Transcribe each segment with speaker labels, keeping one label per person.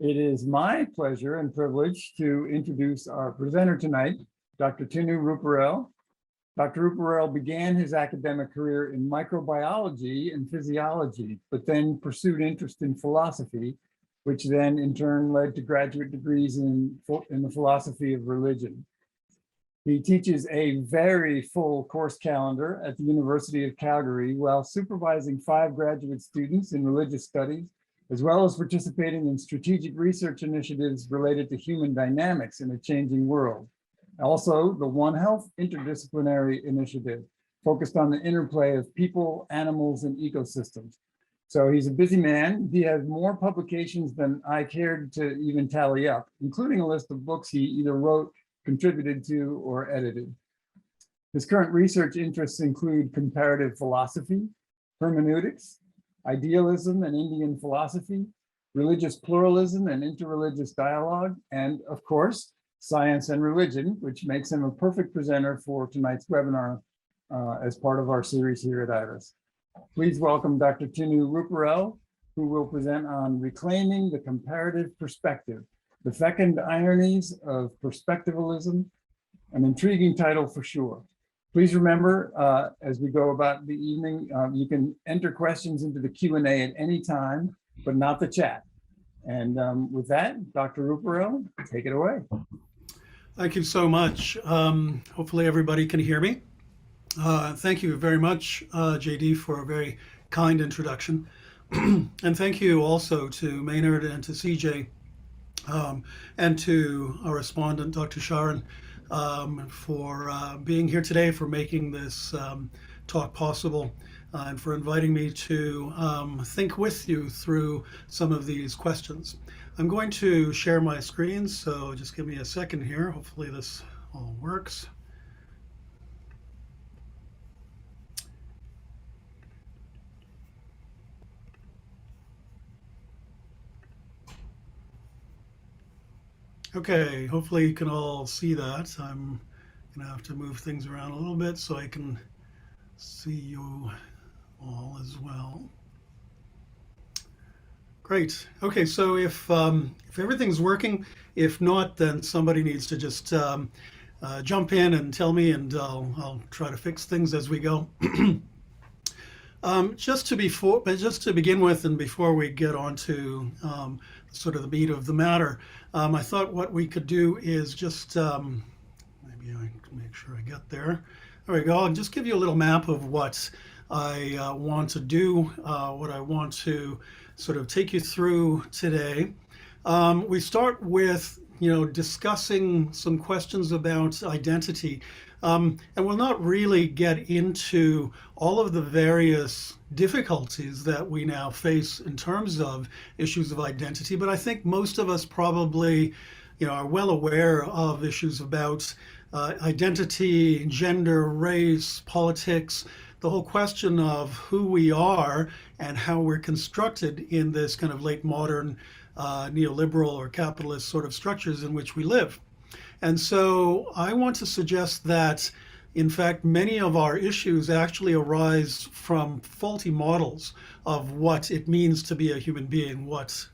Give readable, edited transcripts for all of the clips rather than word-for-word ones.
Speaker 1: It is my pleasure and privilege to introduce our presenter tonight, Dr. Tinu Ruparel. Dr. Ruparel began his academic career in microbiology and physiology, but then pursued interest in philosophy, which then in turn led to graduate degrees in the philosophy of religion. He teaches a very full course calendar at the University of Calgary while supervising 5 graduate students in religious studies, as well as participating in strategic research initiatives related to human dynamics in a changing world. Also, the One Health Interdisciplinary Initiative, focused on the interplay of people, animals, and ecosystems. So he's a busy man. He has more publications than I cared to even tally up, including a list of books he either wrote, contributed to, or edited. His current research interests include comparative philosophy, hermeneutics, idealism and Indian philosophy, religious pluralism and interreligious dialogue, and of course, science and religion, which makes him a perfect presenter for tonight's webinar as part of our series here at IRAS. Please welcome Dr. Tinu Ruparel, who will present on reclaiming the comparative perspective, the fecund ironies of perspectivalism, an intriguing title for sure. Please remember, as we go about the evening, you can enter questions into the Q&A at any time, but not the chat. And with that, Dr. Ruparel, take it away.
Speaker 2: Thank you so much. Hopefully everybody can hear me. Thank you very much, JD, for a very kind introduction. And thank you also to Maynard and to CJ and to our respondent, Dr. Sharon, for being here today, for making this talk possible, and for inviting me to think with you through some of these questions. I'm going to share my screen, so just give me a second here. Hopefully this all works. Okay, hopefully you can all see that. I'm gonna have to move things around a little bit so I can see you all as well. Great. Okay, so if everything's working, if not, then somebody needs to just jump in and tell me, and I'll try to fix things as we go. Just to begin with, and before we get on to sort of the meat of the matter, I thought what we could do is just, maybe I can make sure I get there. There we go. I'll just give you a little map of what I want to do, what I want to sort of take you through today. We start with, discussing some questions about identity. And we'll not really get into all of the various difficulties that we now face in terms of issues of identity, but I think most of us probably, are well aware of issues about identity, gender, race, politics, the whole question of who we are and how we're constructed in this kind of late modern neoliberal or capitalist sort of structures in which we live. And so I want to suggest that, in fact, many of our issues actually arise from faulty models of what it means to be a human being, what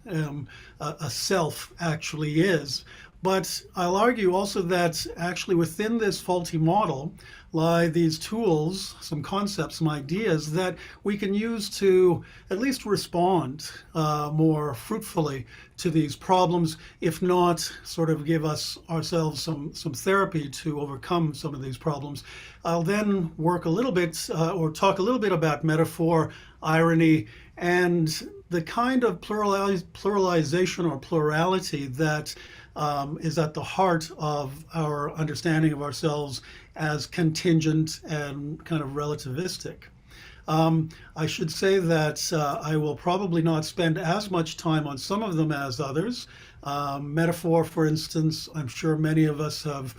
Speaker 2: a self actually is. But I'll argue also that actually within this faulty model lie these tools, some concepts, some ideas that we can use to at least respond more fruitfully to these problems, if not sort of give ourselves some therapy to overcome some of these problems. I'll then work a little bit or talk a little bit about metaphor, irony, and the kind of pluralization or plurality that is at the heart of our understanding of ourselves as contingent and kind of relativistic. I should say that I will probably not spend as much time on some of them as others. Metaphor, for instance, I'm sure many of us have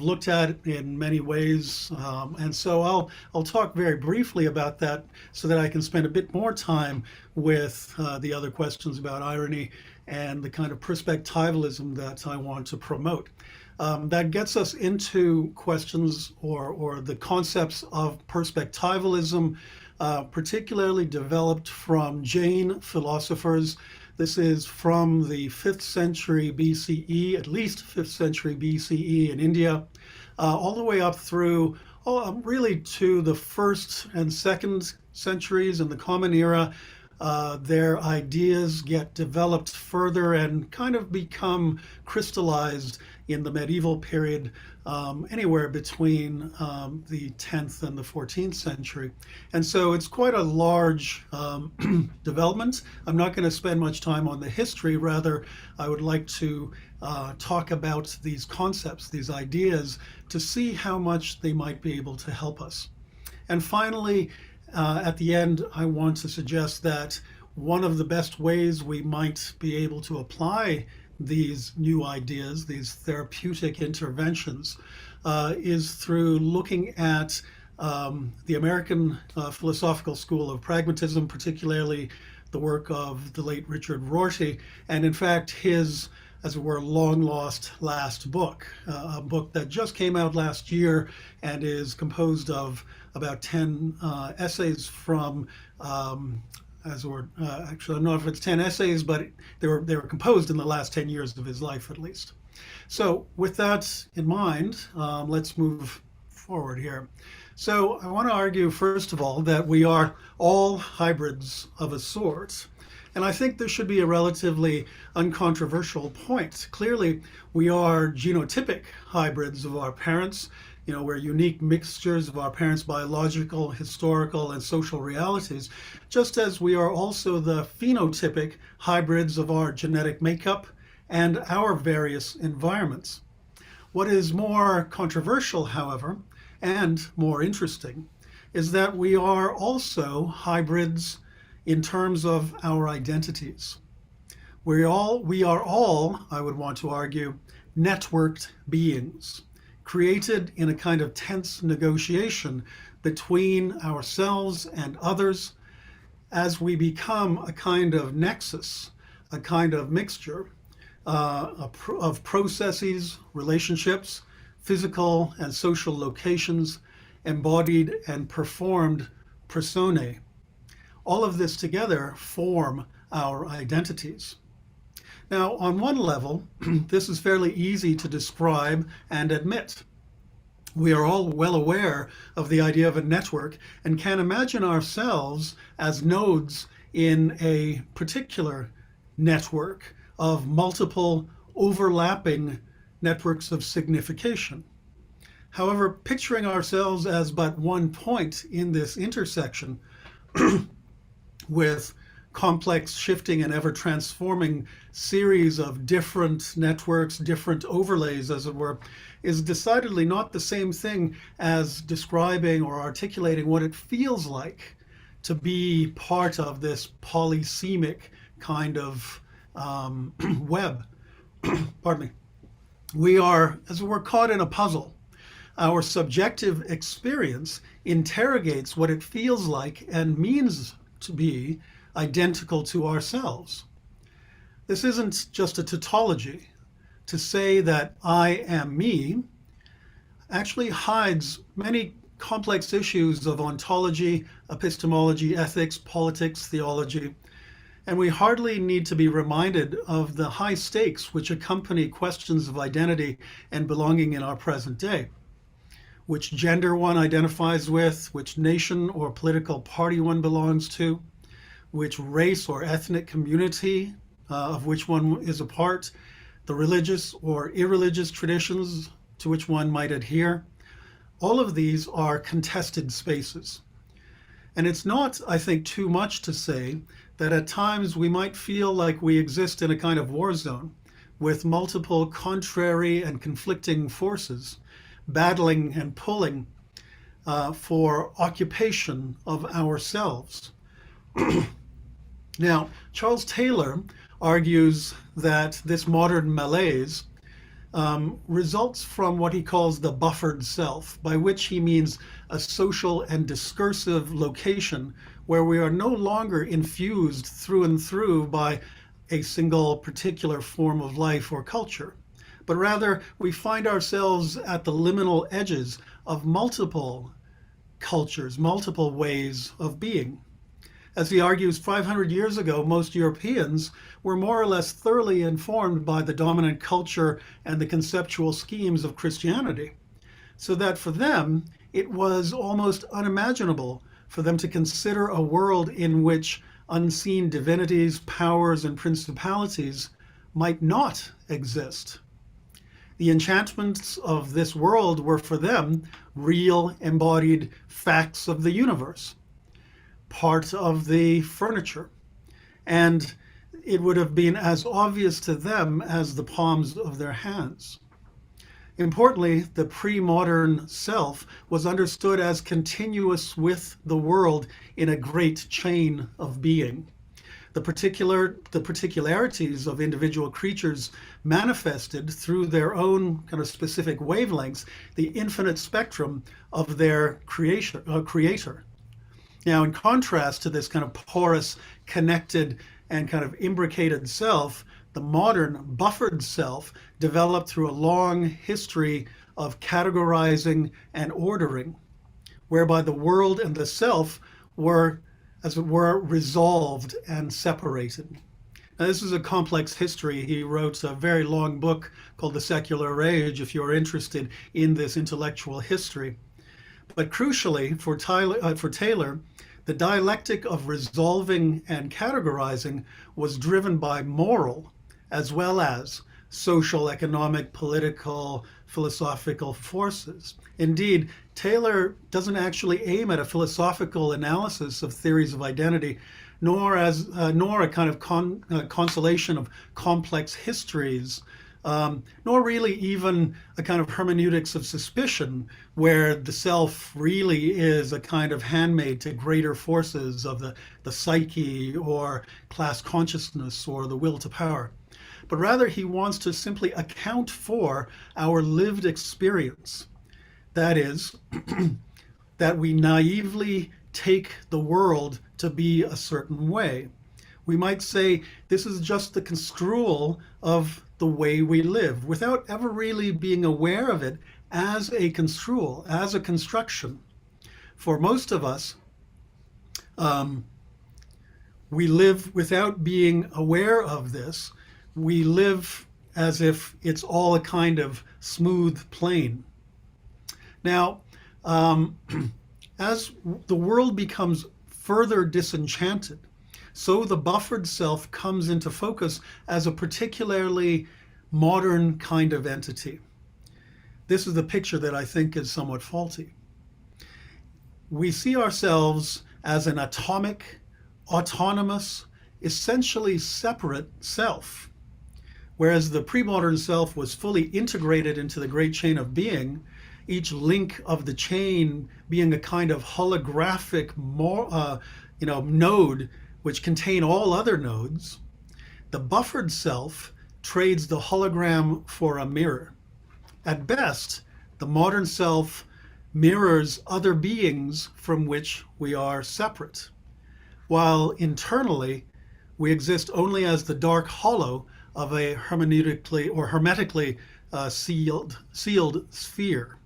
Speaker 2: looked at in many ways. And so I'll talk very briefly about that so that I can spend a bit more time with the other questions about irony and the kind of perspectivalism that I want to promote. That gets us into questions or the concepts of perspectivalism, particularly developed from Jain philosophers. This is from the 5th century BCE, at least 5th century BCE in India, all the way up through really to the 1st and 2nd centuries in the Common Era. Their ideas get developed further and kind of become crystallized in the medieval period, anywhere between the 10th and the 14th century. And so it's quite a large development. I'm not going to spend much time on the history. Rather, I would like to talk about these concepts, these ideas, to see how much they might be able to help us. And finally, at the end, I want to suggest that one of the best ways we might be able to apply these new ideas, these therapeutic interventions, is through looking at the American philosophical school of pragmatism, particularly the work of the late Richard Rorty, and in fact his, as it were, long lost last book, a book that just came out last year and is composed of about 10 essays from, actually I don't know if it's 10 essays, but they were composed in the last 10 years of his life at least. So with that in mind, let's move forward here. So I want to argue, first of all, that we are all hybrids of a sort. And I think this should be a relatively uncontroversial point. Clearly, we are genotypic hybrids of our parents. You know, we're unique mixtures of our parents' biological, historical, and social realities, just as we are also the phenotypic hybrids of our genetic makeup and our various environments. What is more controversial, however, and more interesting, is that we are also hybrids in terms of our identities. We are all, I would want to argue, networked beings, created in a kind of tense negotiation between ourselves and others as we become a kind of nexus, a kind of mixture of processes, relationships, physical and social locations, embodied and performed personae. All of this together form our identities. Now, on one level, this is fairly easy to describe and admit. We are all well aware of the idea of a network and can imagine ourselves as nodes in a particular network of multiple overlapping networks of signification. However, picturing ourselves as but one point in this intersection with complex, shifting, and ever-transforming series of different networks, different overlays, as it were, is decidedly not the same thing as describing or articulating what it feels like to be part of this polysemic kind of web. Pardon me. We are, as it were, caught in a puzzle. Our subjective experience interrogates what it feels like and means to be identical to ourselves. This isn't just a tautology. To say that I am me actually hides many complex issues of ontology, epistemology, ethics, politics, theology, and we hardly need to be reminded of the high stakes which accompany questions of identity and belonging in our present day. Which gender one identifies with, which nation or political party one belongs to, which race or ethnic community of which one is a part, the religious or irreligious traditions to which one might adhere. All of these are contested spaces. And it's not, I think, too much to say that at times we might feel like we exist in a kind of war zone with multiple contrary and conflicting forces battling and pulling for occupation of ourselves. Now, Charles Taylor argues that this modern malaise results from what he calls the buffered self, by which he means a social and discursive location where we are no longer infused through and through by a single particular form of life or culture, but rather we find ourselves at the liminal edges of multiple cultures, multiple ways of being. As he argues, 500 years ago, most Europeans were more or less thoroughly informed by the dominant culture and the conceptual schemes of Christianity, so that for them, it was almost unimaginable for them to consider a world in which unseen divinities, powers, and principalities might not exist. The enchantments of this world were for them real embodied facts of the universe, part of the furniture, and it would have been as obvious to them as the palms of their hands. Importantly, the pre-modern self was understood as continuous with the world in a great chain of being. The particularities of individual creatures manifested through their own kind of specific wavelengths, the infinite spectrum of their creator. Now, in contrast to this kind of porous, connected, and kind of imbricated self, the modern buffered self developed through a long history of categorizing and ordering, whereby the world and the self were, as it were, resolved and separated. Now, this is a complex history. He wrote a very long book called The Secular Age, if you're interested in this intellectual history. But crucially, for Taylor, the dialectic of resolving and categorizing was driven by moral as well as social, economic, political, philosophical forces. Indeed, Taylor doesn't actually aim at a philosophical analysis of theories of identity, nor a kind of constellation of complex histories, nor really even a kind of hermeneutics of suspicion, where the self really is a kind of handmaid to greater forces of the psyche or class consciousness or the will to power. But rather he wants to simply account for our lived experience. That is, that we naively take the world to be a certain way. We might say this is just the construal of the way we live, without ever really being aware of it as a construal, as a construction. For most of us, we live without being aware of this. We live as if it's all a kind of smooth plane. Now, as the world becomes further disenchanted, so the buffered self comes into focus as a particularly modern kind of entity. This is the picture that I think is somewhat faulty. We see ourselves as an atomic, autonomous, essentially separate self. Whereas the pre-modern self was fully integrated into the great chain of being, each link of the chain being a kind of holographic node which contain all other nodes. The buffered self trades the hologram for a mirror. At best, the modern self mirrors other beings from which we are separate, while internally we exist only as the dark hollow of a hermetically sealed sphere.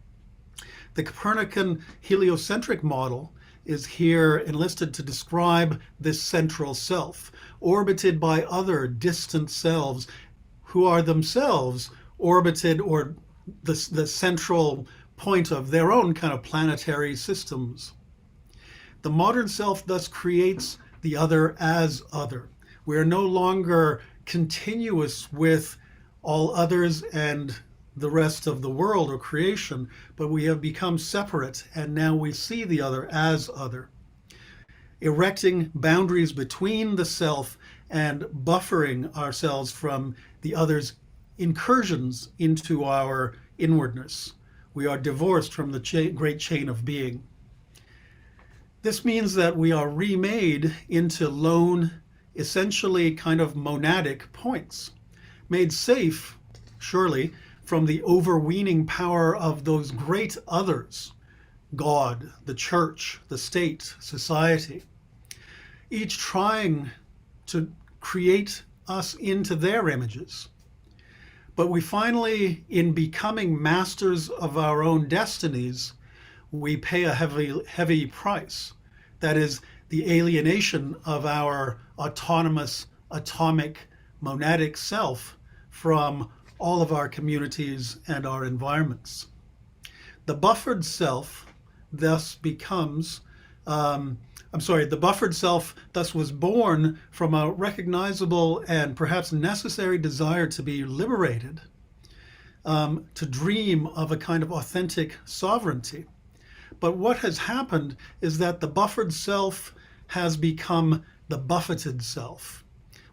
Speaker 2: The Copernican heliocentric model is here enlisted to describe this central self, orbited by other distant selves who are themselves orbited or the central point of their own kind of planetary systems. The modern self thus creates the other as other. We are no longer continuous with all others and the rest of the world or creation, but we have become separate, and now we see the other as other, erecting boundaries between the self and buffering ourselves from the other's incursions into our inwardness. We are divorced from the great chain of being. This means that we are remade into lone, essentially kind of monadic points, made safe, surely, from the overweening power of those great others, God, the church, the state, society, each trying to create us into their images. But we finally, in becoming masters of our own destinies, we pay a heavy price. That is, the alienation of our autonomous, atomic, monadic self from all of our communities and our environments. The buffered self thus becomes, the buffered self thus was born from a recognizable and perhaps necessary desire to be liberated, to dream of a kind of authentic sovereignty. But what has happened is that the buffered self has become the buffeted self.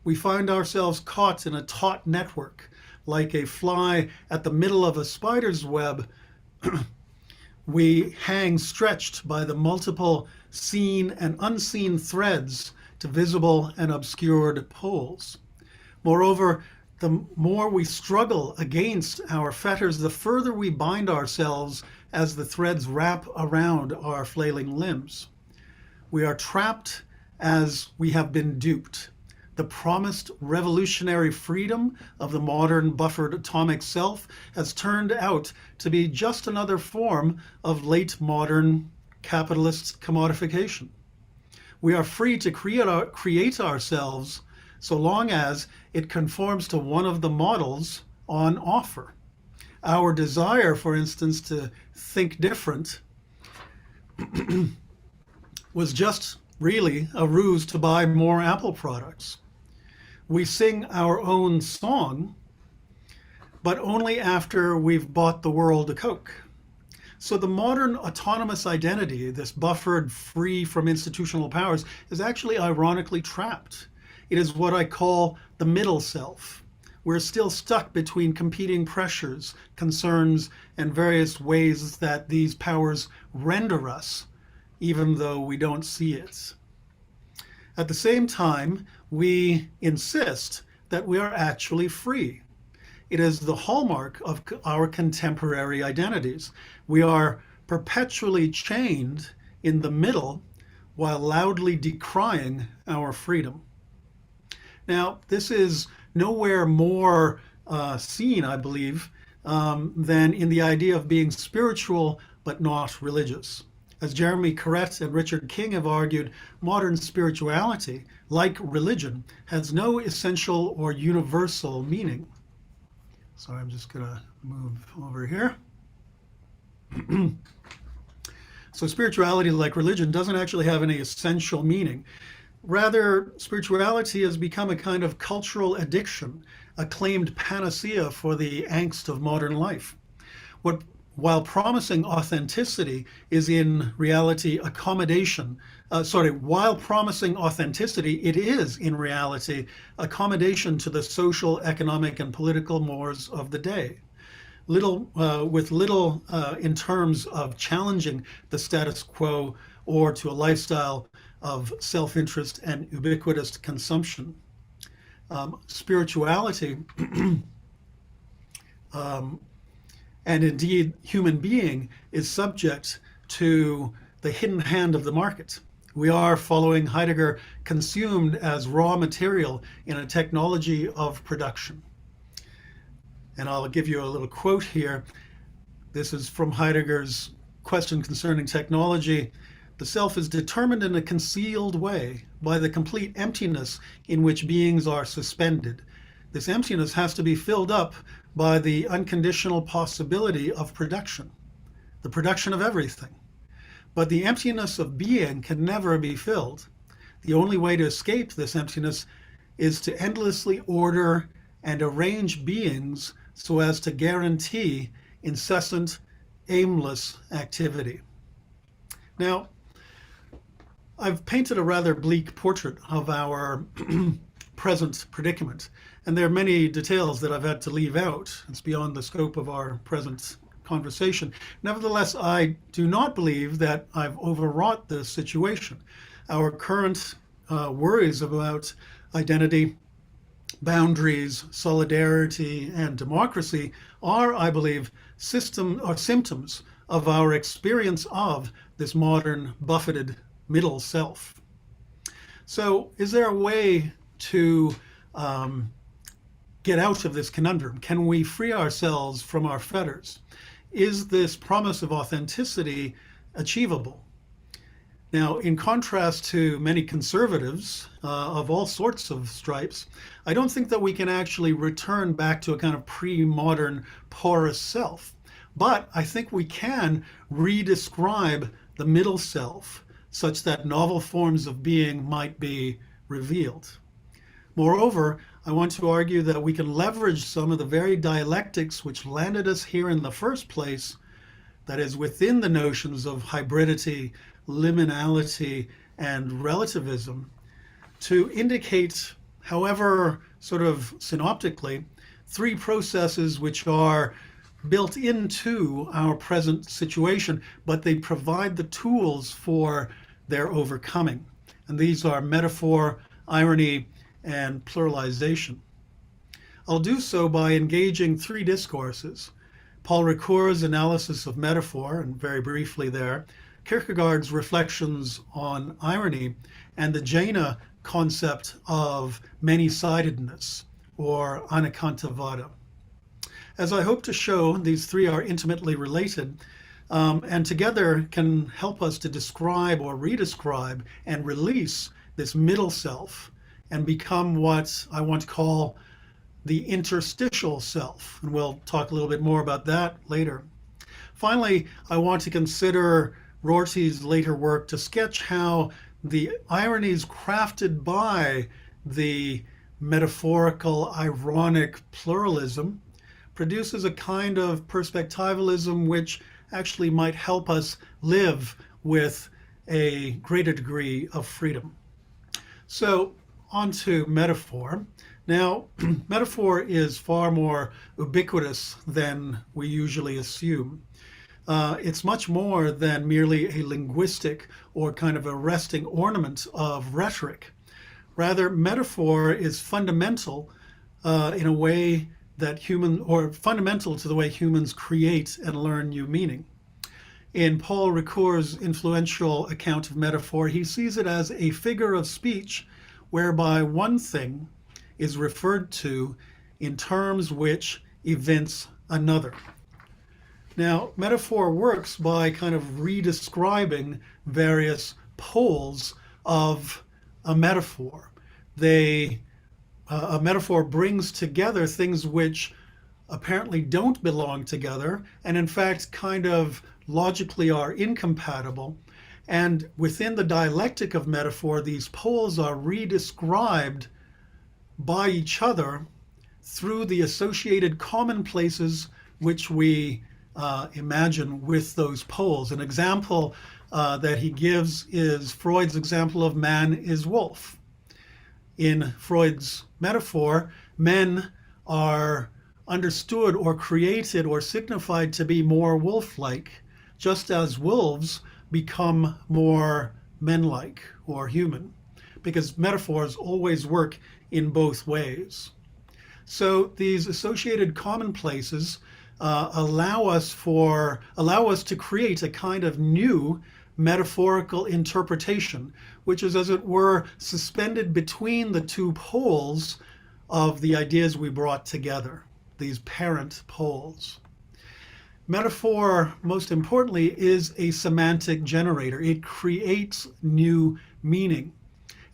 Speaker 2: We find ourselves caught in a taut network, like a fly at the middle of a spider's web. We hang stretched by the multiple seen and unseen threads to visible and obscured poles. Moreover, the more we struggle against our fetters, the further we bind ourselves as the threads wrap around our flailing limbs. We are trapped as we have been duped. The promised revolutionary freedom of the modern buffered atomic self has turned out to be just another form of late modern capitalist commodification. We are free to create ourselves so long as it conforms to one of the models on offer. Our desire, for instance, to think different was just really a ruse to buy more Apple products. We sing our own song, but only after we've bought the world a Coke. So the modern autonomous identity, this buffered, free from institutional powers, is actually ironically trapped. It is what I call the middle self. We're still stuck between competing pressures, concerns, and various ways that these powers render us, even though we don't see it. At the same time, we insist that we are actually free. It is the hallmark of our contemporary identities. We are perpetually chained in the middle while loudly decrying our freedom. Now, this is nowhere more seen, I believe, than in the idea of being spiritual but not religious. As Jeremy Corrett and Richard King have argued, modern spirituality, like religion, has no essential or universal meaning. So I'm just going to move over here. So spirituality, like religion, doesn't actually have any essential meaning. Rather, spirituality has become a kind of cultural addiction, a claimed panacea for the angst of modern life. While promising authenticity is in reality accommodation, while promising authenticity, it is in reality accommodation to the social, economic, and political mores of the day. With little in terms of challenging the status quo or to a lifestyle of self-interest and ubiquitous consumption. Spirituality and indeed human being is subject to the hidden hand of the market. We are, following Heidegger, consumed as raw material in a technology of production. And I'll give you a little quote here. This is from Heidegger's Question Concerning Technology. The self is determined in a concealed way by the complete emptiness in which beings are suspended. This emptiness has to be filled up by the unconditional possibility of production, the production of everything. But the emptiness of being can never be filled. The only way to escape this emptiness is to endlessly order and arrange beings so as to guarantee incessant, aimless activity. Now, I've painted a rather bleak portrait of our present predicament, and there are many details that I've had to leave out. It's beyond the scope of our present conversation. Nevertheless, I do not believe that I've overwrought this situation. Our current worries about identity, boundaries, solidarity, and democracy are, I believe, symptoms of our experience of this modern buffeted middle self. So is there a way to get out of this conundrum? Can we free ourselves from our fetters? Is this promise of authenticity achievable? Now, in contrast to many conservatives of all sorts of stripes, I don't think that we can actually return back to a kind of pre-modern porous self. But I think we can redescribe the middle self such that novel forms of being might be revealed. Moreover, I want to argue that we can leverage some of the very dialectics which landed us here in the first place, that is, within the notions of hybridity, liminality, and relativism, to indicate, however sort of synoptically, three processes which are built into our present situation, but they provide the tools for their overcoming. And these are metaphor, irony, and pluralization. I'll do so by engaging three discourses: Paul Ricoeur's analysis of metaphor, and very briefly there, Kierkegaard's reflections on irony, and the Jaina concept of many-sidedness, or anekantavada. As I hope to show, these three are intimately related, and together can help us to describe or redescribe and release this middle self and become what I want to call the interstitial self. And we'll talk a little bit more about that later. Finally, I want to consider Rorty's later work to sketch how the ironies crafted by the metaphorical, ironic pluralism produces a kind of perspectivalism which actually might help us live with a greater degree of freedom. So, on to metaphor. Now, metaphor is far more ubiquitous than we usually assume. It's much more than merely a linguistic or kind of a resting ornament of rhetoric. Rather, metaphor is fundamental in a way that fundamental to the way humans create and learn new meaning. In Paul Ricoeur's influential account of metaphor, he sees it as a figure of speech whereby one thing is referred to in terms which evince another. Now, metaphor works by kind of redescribing various poles of a metaphor. A metaphor brings together things which apparently don't belong together, and in fact kind of logically are incompatible. And within the dialectic of metaphor, these poles are redescribed by each other through the associated commonplaces which we imagine with those poles. An example that he gives is Freud's example of man is wolf. In Freud's metaphor, men are understood or created or signified to be more wolf-like, just as wolves become more men-like or human, because metaphors always work in both ways. So these associated commonplaces allow us to create a kind of new metaphorical interpretation, which is, as it were, suspended between the two poles of the ideas we brought together, these parent poles. Metaphor, most importantly, is a semantic generator. It creates new meaning.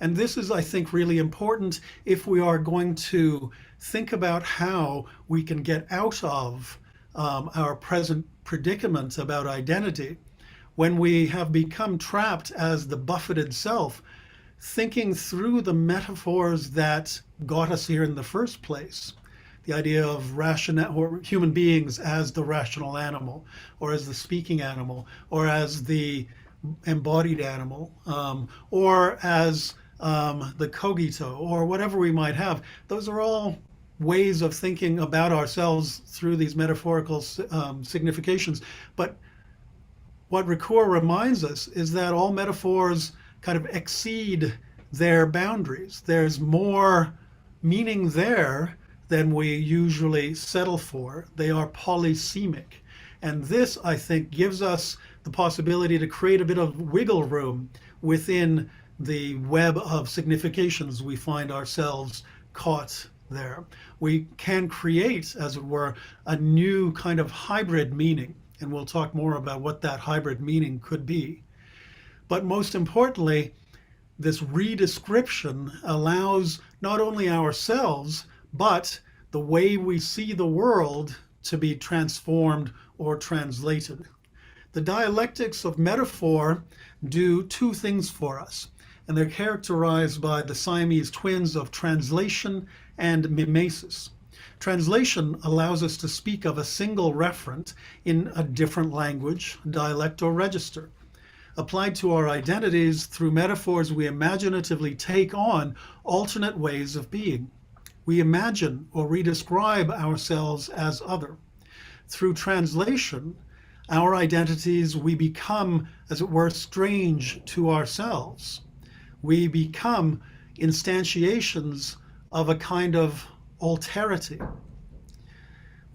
Speaker 2: And this is, I think, really important if we are going to think about how we can get out of our present predicament about identity, when we have become trapped as the buffeted self, thinking through the metaphors that got us here in the first place. The idea of or human beings as the rational animal, or as the speaking animal, or as the embodied animal, or as the cogito, or whatever we might have. Those are all ways of thinking about ourselves through these metaphorical significations. But what Ricoeur reminds us is that all metaphors kind of exceed their boundaries. There's more meaning there than we usually settle for. They are polysemic. And this, I think, gives us the possibility to create a bit of wiggle room within the web of significations we find ourselves caught there. We can create, as it were, a new kind of hybrid meaning. And we'll talk more about what that hybrid meaning could be. But most importantly, this redescription allows not only ourselves, but the way we see the world to be transformed or translated. The dialectics of metaphor do two things for us, and they're characterized by the Siamese twins of translation and mimesis. Translation allows us to speak of a single referent in a different language, dialect, or register. Applied to our identities through metaphors, we imaginatively take on alternate ways of being. We imagine or redescribe ourselves as other. Through translation, our identities, we become, as it were, strange to ourselves. We become instantiations of a kind of alterity.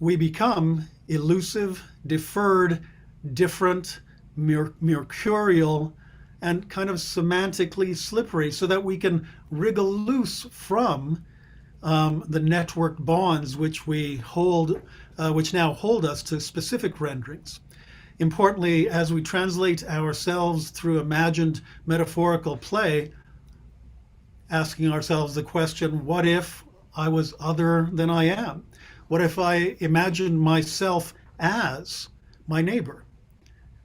Speaker 2: We become elusive, deferred, different, mercurial, and kind of semantically slippery, so that we can wriggle loose from the network bonds which we hold, which now hold us to specific renderings. Importantly, as we translate ourselves through imagined metaphorical play, asking ourselves the question, what if I was other than I am? What if I imagined myself as my neighbor,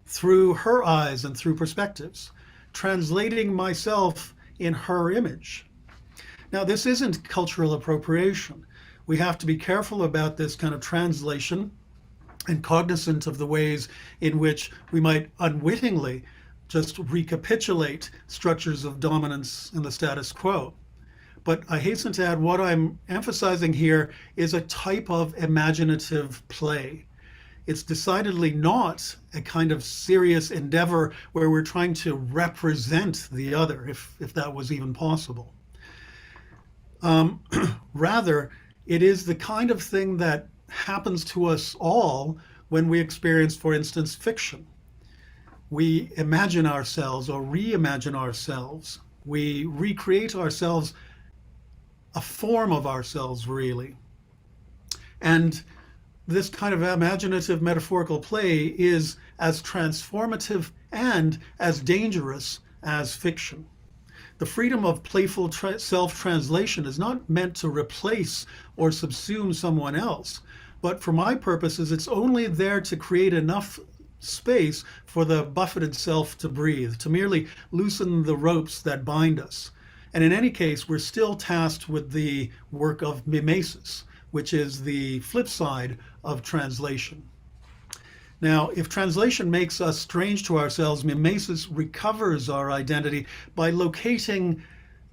Speaker 2: through her eyes and through perspectives, translating myself in her image? Now, this isn't cultural appropriation. We have to be careful about this kind of translation and cognizant of the ways in which we might unwittingly just recapitulate structures of dominance in the status quo. But I hasten to add, what I'm emphasizing here is a type of imaginative play. It's decidedly not a kind of serious endeavor where we're trying to represent the other, if that was even possible. Rather, it is the kind of thing that happens to us all when we experience, for instance, fiction. We imagine ourselves or reimagine ourselves. We recreate ourselves, a form of ourselves, really. And this kind of imaginative metaphorical play is as transformative and as dangerous as fiction. The freedom of playful self-translation is not meant to replace or subsume someone else, but for my purposes, it's only there to create enough space for the buffeted self to breathe, to merely loosen the ropes that bind us. And in any case, we're still tasked with the work of mimesis, which is the flip side of translation. Now, if translation makes us strange to ourselves, mimesis recovers our identity by locating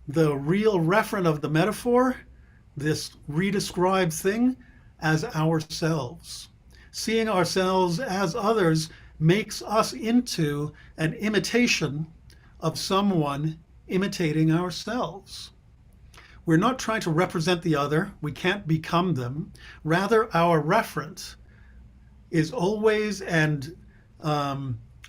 Speaker 2: the real referent of the metaphor, this redescribed thing, as ourselves. Seeing ourselves as others makes us into an imitation of someone imitating ourselves. We're not trying to represent the other. We can't become them. Rather, our referent is always and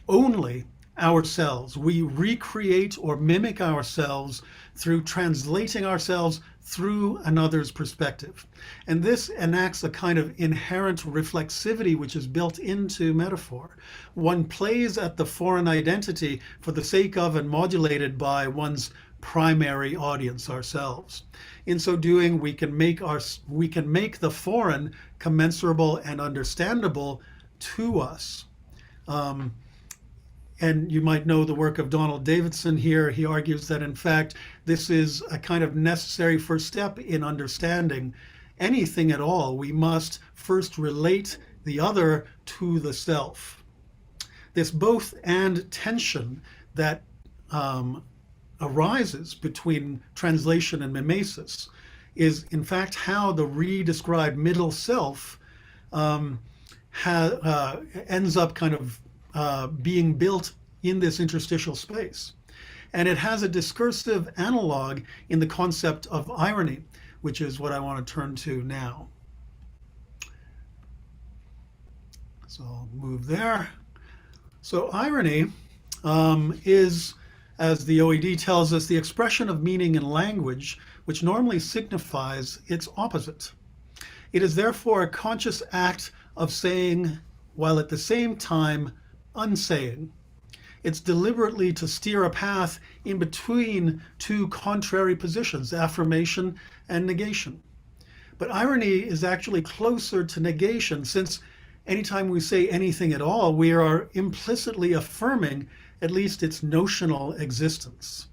Speaker 2: only ourselves. We recreate or mimic ourselves through translating ourselves through another's perspective. And this enacts a kind of inherent reflexivity which is built into metaphor. One plays at the foreign identity for the sake of and modulated by one's primary audience, ourselves. In so doing, we can make the foreign commensurable and understandable to us. And you might know the work of Donald Davidson here. He argues that, in fact, this is a kind of necessary first step in understanding anything at all. We must first relate the other to the self. This both and tension that arises between translation and mimesis is, in fact, how the redescribed middle self ends up kind of being built in this interstitial space. And it has a discursive analog in the concept of irony, which is what I want to turn to now. So I'll move there. So irony is, as the OED tells us, the expression of meaning in language which normally signifies its opposite. It is therefore a conscious act of saying while at the same time unsaying. It's deliberately to steer a path in between two contrary positions, affirmation and negation. But irony is actually closer to negation, since anytime we say anything at all, we are implicitly affirming at least its notional existence.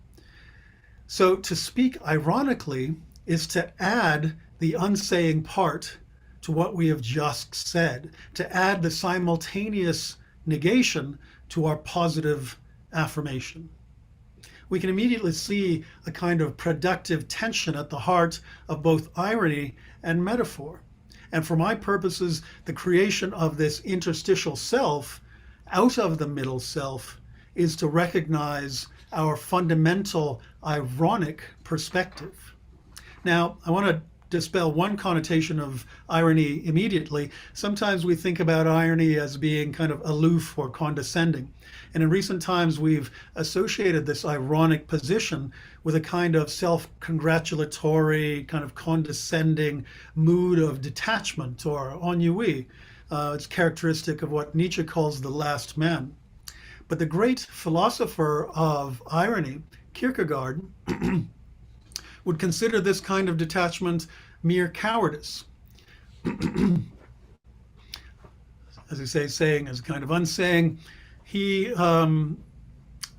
Speaker 2: So to speak ironically is to add the unsaying part to what we have just said, to add the simultaneous negation to our positive affirmation. We can immediately see a kind of productive tension at the heart of both irony and metaphor. And for my purposes, the creation of this interstitial self out of the middle self is to recognize our fundamental ironic perspective. Now, I want to dispel one connotation of irony immediately. Sometimes we think about irony as being kind of aloof or condescending. And in recent times, we've associated this ironic position with a kind of self-congratulatory, kind of condescending mood of detachment or ennui. It's characteristic of what Nietzsche calls the last man. But the great philosopher of irony, Kierkegaard, would consider this kind of detachment mere cowardice. As I say, saying as kind of unsaying, he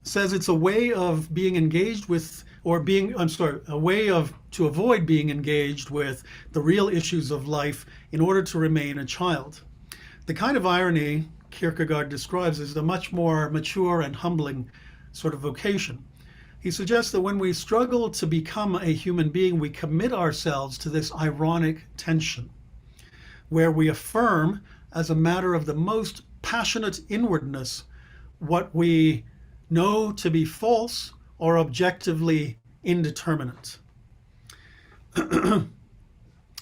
Speaker 2: says it's a way of being engaged with, or being, a way of to avoid being engaged with the real issues of life in order to remain a child. The kind of irony Kierkegaard describes as a much more mature and humbling sort of vocation. He suggests that when we struggle to become a human being, we commit ourselves to this ironic tension, where we affirm, as a matter of the most passionate inwardness, what we know to be false or objectively indeterminate.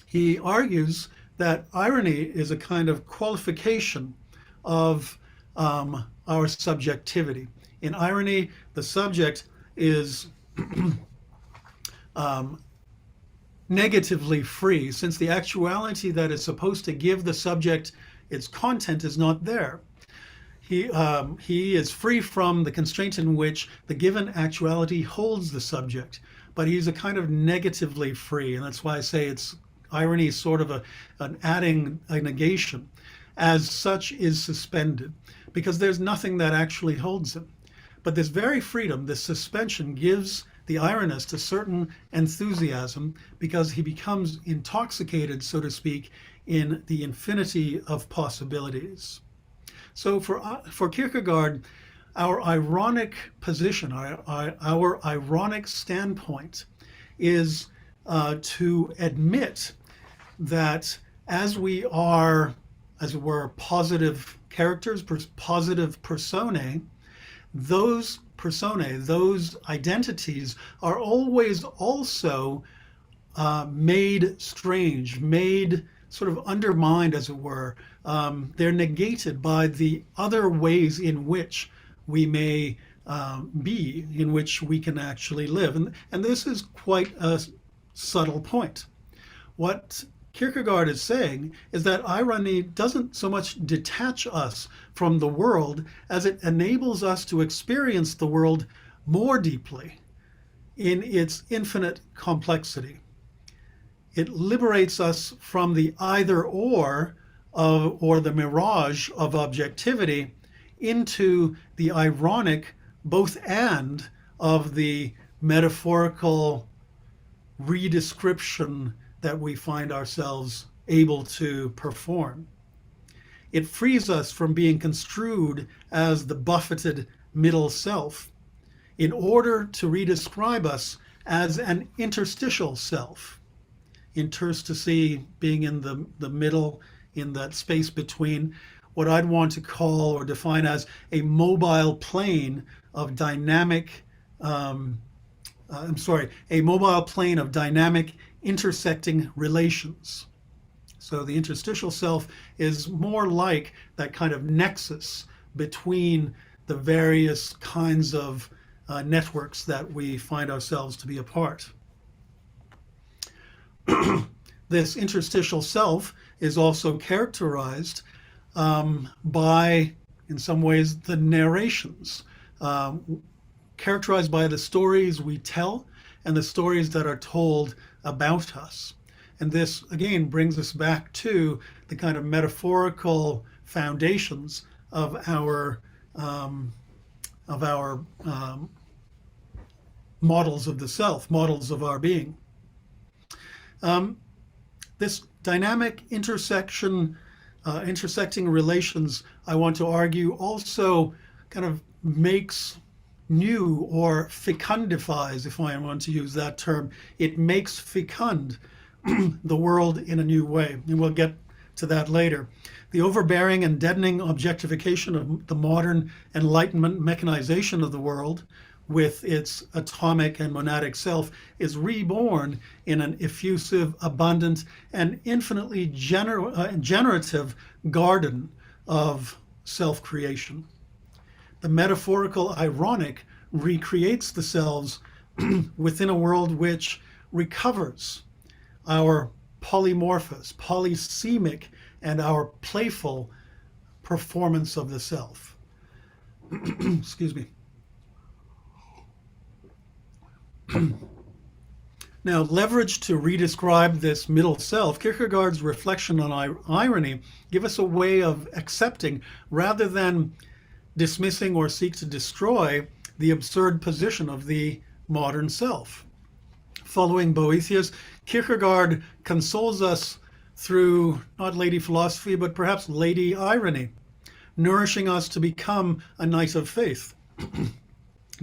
Speaker 2: He argues that irony is a kind of qualification of our subjectivity. In irony, the subject is negatively free, since the actuality that is supposed to give the subject its content is not there. He is free from the constraint in which the given actuality holds the subject, but he's a kind of negatively free, and that's why I say it's irony is sort of an adding a negation. As such is suspended, because there's nothing that actually holds him. But this very freedom, this suspension, gives the ironist a certain enthusiasm, because he becomes intoxicated, so to speak, in the infinity of possibilities. So for Kierkegaard, our ironic position, our ironic standpoint is to admit that as we are, as it were, positive characters, positive personae, those personae, those identities are always also made strange, made sort of undermined, as it were. They're negated by the other ways in which we may be, in which we can actually live. And this is quite a subtle point. What Kierkegaard is saying is that irony doesn't so much detach us from the world as it enables us to experience the world more deeply in its infinite complexity. It liberates us from the either or the mirage of objectivity into the ironic both and of the metaphorical redescription that we find ourselves able to perform. It frees us from being construed as the buffeted middle self in order to redescribe us as an interstitial self. Interstice being in the middle, in that space between, what I'd want to call or define as a mobile plane of dynamic, a mobile plane of dynamic intersecting relations. So the interstitial self is more like that kind of nexus between the various kinds of networks that we find ourselves to be a part. This interstitial self is also characterized by, in some ways, the narrations characterized by the stories we tell and the stories that are told about us. And this, again, brings us back to the kind of metaphorical foundations of our models of the self, models of our being. This dynamic intersecting relations, I want to argue, also kind of makes new, or fecundifies, if I want to use that term. It makes fecund the world in a new way, and we'll get to that later. The overbearing and deadening objectification of the modern Enlightenment mechanization of the world, with its atomic and monadic self, is reborn in an effusive, abundant, and infinitely generative garden of self-creation. The metaphorical ironic recreates the selves within a world which recovers our polymorphous, polysemic, and our playful performance of the self. Excuse me. Now, leveraged to redescribe this middle self, Kierkegaard's reflection on irony give us a way of accepting, rather than dismissing or seek to destroy, the absurd position of the modern self. Following Boethius, Kierkegaard consoles us through not lady philosophy, but perhaps lady irony, nourishing us to become a knight of faith,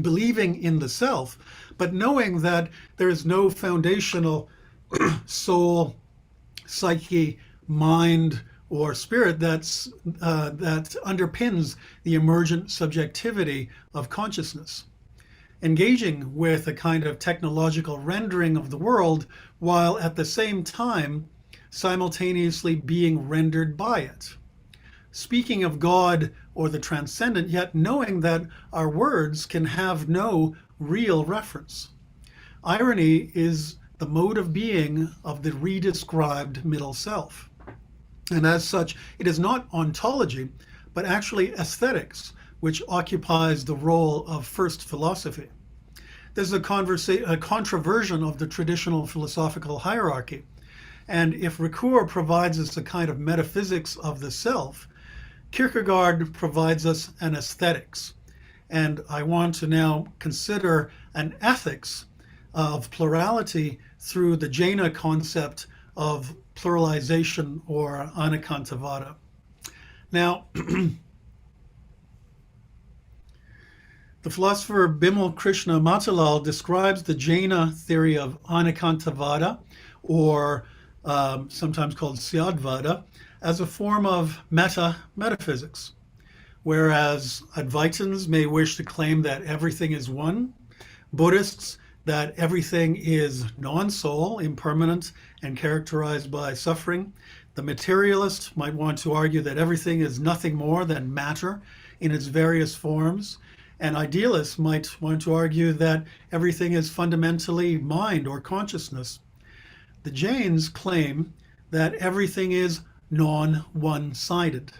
Speaker 2: believing in the self, but knowing that there is no foundational soul, psyche, mind, or spirit that underpins the emergent subjectivity of consciousness. Engaging with a kind of technological rendering of the world, while at the same time simultaneously being rendered by it. Speaking of God or the transcendent, yet knowing that our words can have no real reference. Irony is the mode of being of the redescribed middle self. And as such, it is not ontology, but actually aesthetics, which occupies the role of first philosophy. There's a controversion of the traditional philosophical hierarchy. And if Ricoeur provides us a kind of metaphysics of the self, Kierkegaard provides us an aesthetics. And I want to now consider an ethics of plurality through the Jaina concept of pluralization, or anekantavada. Now, the philosopher Bimal Krishna Matilal describes the Jaina theory of anekantavada, or sometimes called Syadvada, as a form of metaphysics. Whereas Advaitins may wish to claim that everything is one, Buddhists that everything is non-soul, impermanent, and characterized by suffering, the materialist might want to argue that everything is nothing more than matter in its various forms, and idealists might want to argue that everything is fundamentally mind or consciousness. The Jains claim that everything is non-one-sided.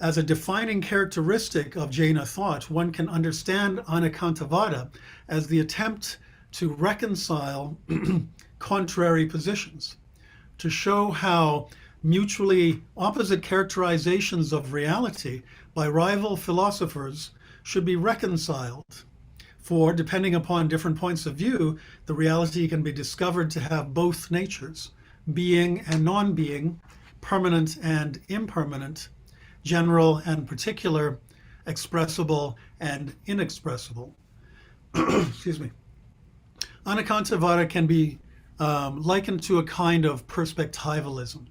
Speaker 2: As a defining characteristic of Jaina thought, one can understand anekantavada as the attempt to reconcile contrary positions, to show how mutually opposite characterizations of reality by rival philosophers should be reconciled. For, depending upon different points of view, the reality can be discovered to have both natures, being and non-being, permanent and impermanent, general and particular, expressible and inexpressible. Excuse me. Anekantavada can be likened to a kind of perspectivalism.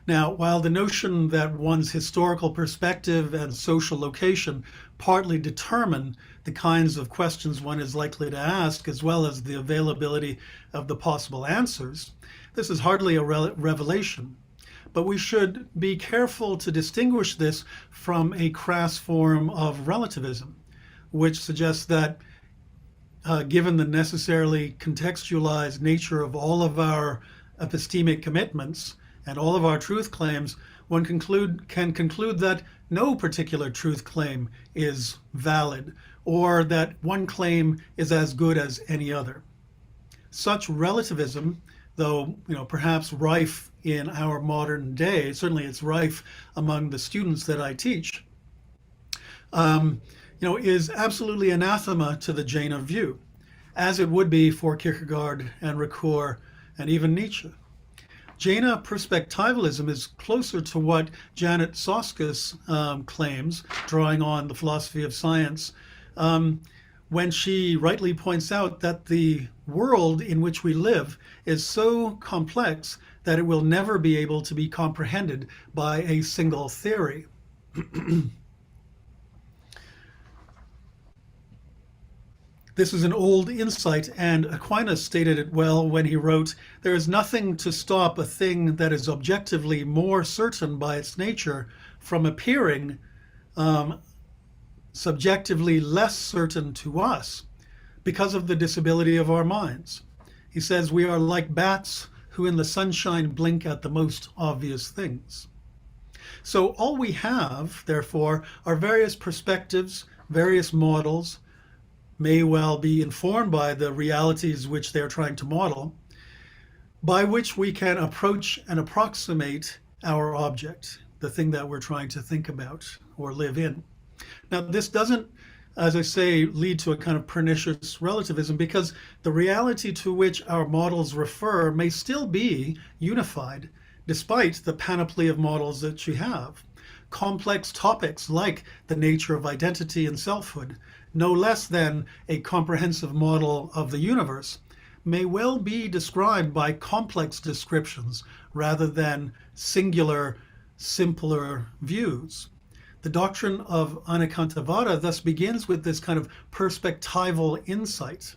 Speaker 2: Now, while the notion that one's historical perspective and social location partly determine the kinds of questions one is likely to ask, as well as the availability of the possible answers, this is hardly a revelation. But we should be careful to distinguish this from a crass form of relativism, which suggests that given the necessarily contextualized nature of all of our epistemic commitments and all of our truth claims, one can conclude that no particular truth claim is valid, or that one claim is as good as any other. Such relativism, though perhaps rife in our modern day, certainly it's rife among the students that I teach, is absolutely anathema to the Jaina view, as it would be for Kierkegaard and Ricoeur and even Nietzsche. Jaina perspectivalism is closer to what Janet Soskis claims, drawing on the philosophy of science, when she rightly points out that the world in which we live is so complex that it will never be able to be comprehended by a single theory. This is an old insight, and Aquinas stated it well when he wrote, "There is nothing to stop a thing that is objectively more certain by its nature from appearing subjectively less certain to us because of the disability of our minds." He says, "We are like bats who in the sunshine blink at the most obvious things." So all we have, therefore, are various perspectives, various models, may well be informed by the realities which they're trying to model, by which we can approach and approximate our object, the thing that we're trying to think about or live in. Now, this doesn't, as I say, lead to a kind of pernicious relativism, because the reality to which our models refer may still be unified, despite the panoply of models that you have. Complex topics like the nature of identity and selfhood, no less than a comprehensive model of the universe, may well be described by complex descriptions rather than singular, simpler views. The doctrine of anekantavada thus begins with this kind of perspectival insight,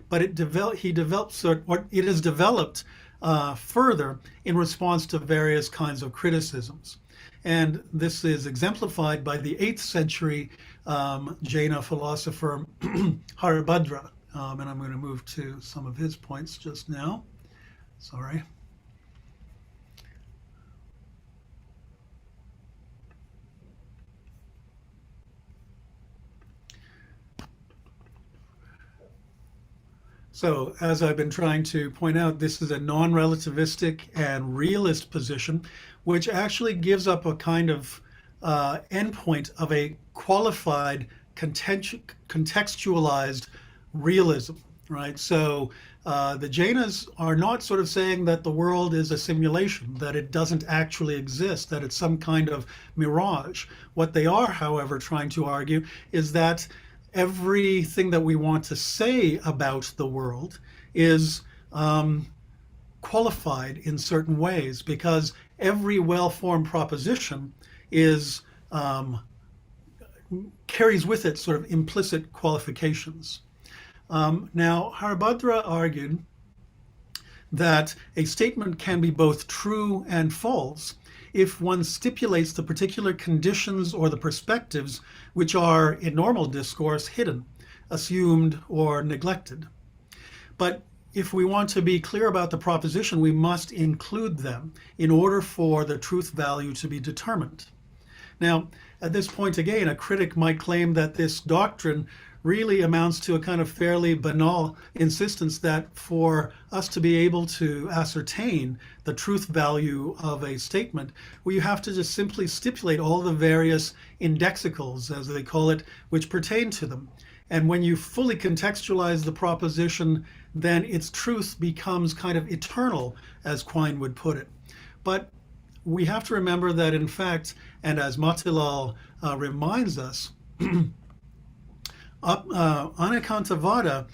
Speaker 2: but it is developed further in response to various kinds of criticisms. And this is exemplified by the 8th century Jaina philosopher Haribhadra. And I'm going to move to some of his points just now. Sorry. So, as I've been trying to point out, this is a non-relativistic and realist position, which actually gives up a kind of endpoint of a qualified, contextualized realism, right? So the Jainas are not sort of saying that the world is a simulation, that it doesn't actually exist, that it's some kind of mirage. What they are, however, trying to argue is that everything that we want to say about the world is qualified in certain ways, because every well-formed proposition is carries with it sort of implicit qualifications. Now, Haribhadra argued that a statement can be both true and false if one stipulates the particular conditions or the perspectives which are, in normal discourse, hidden, assumed, or neglected. But if we want to be clear about the proposition, we must include them in order for the truth value to be determined. Now, at this point again, a critic might claim that this doctrine really amounts to a kind of fairly banal insistence that for us to be able to ascertain the truth value of a statement, we have to just simply stipulate all the various indexicals, as they call it, which pertain to them. And when you fully contextualize the proposition, then its truth becomes kind of eternal, as Quine would put it. But we have to remember that, in fact, and as Matilal reminds us, anekantavada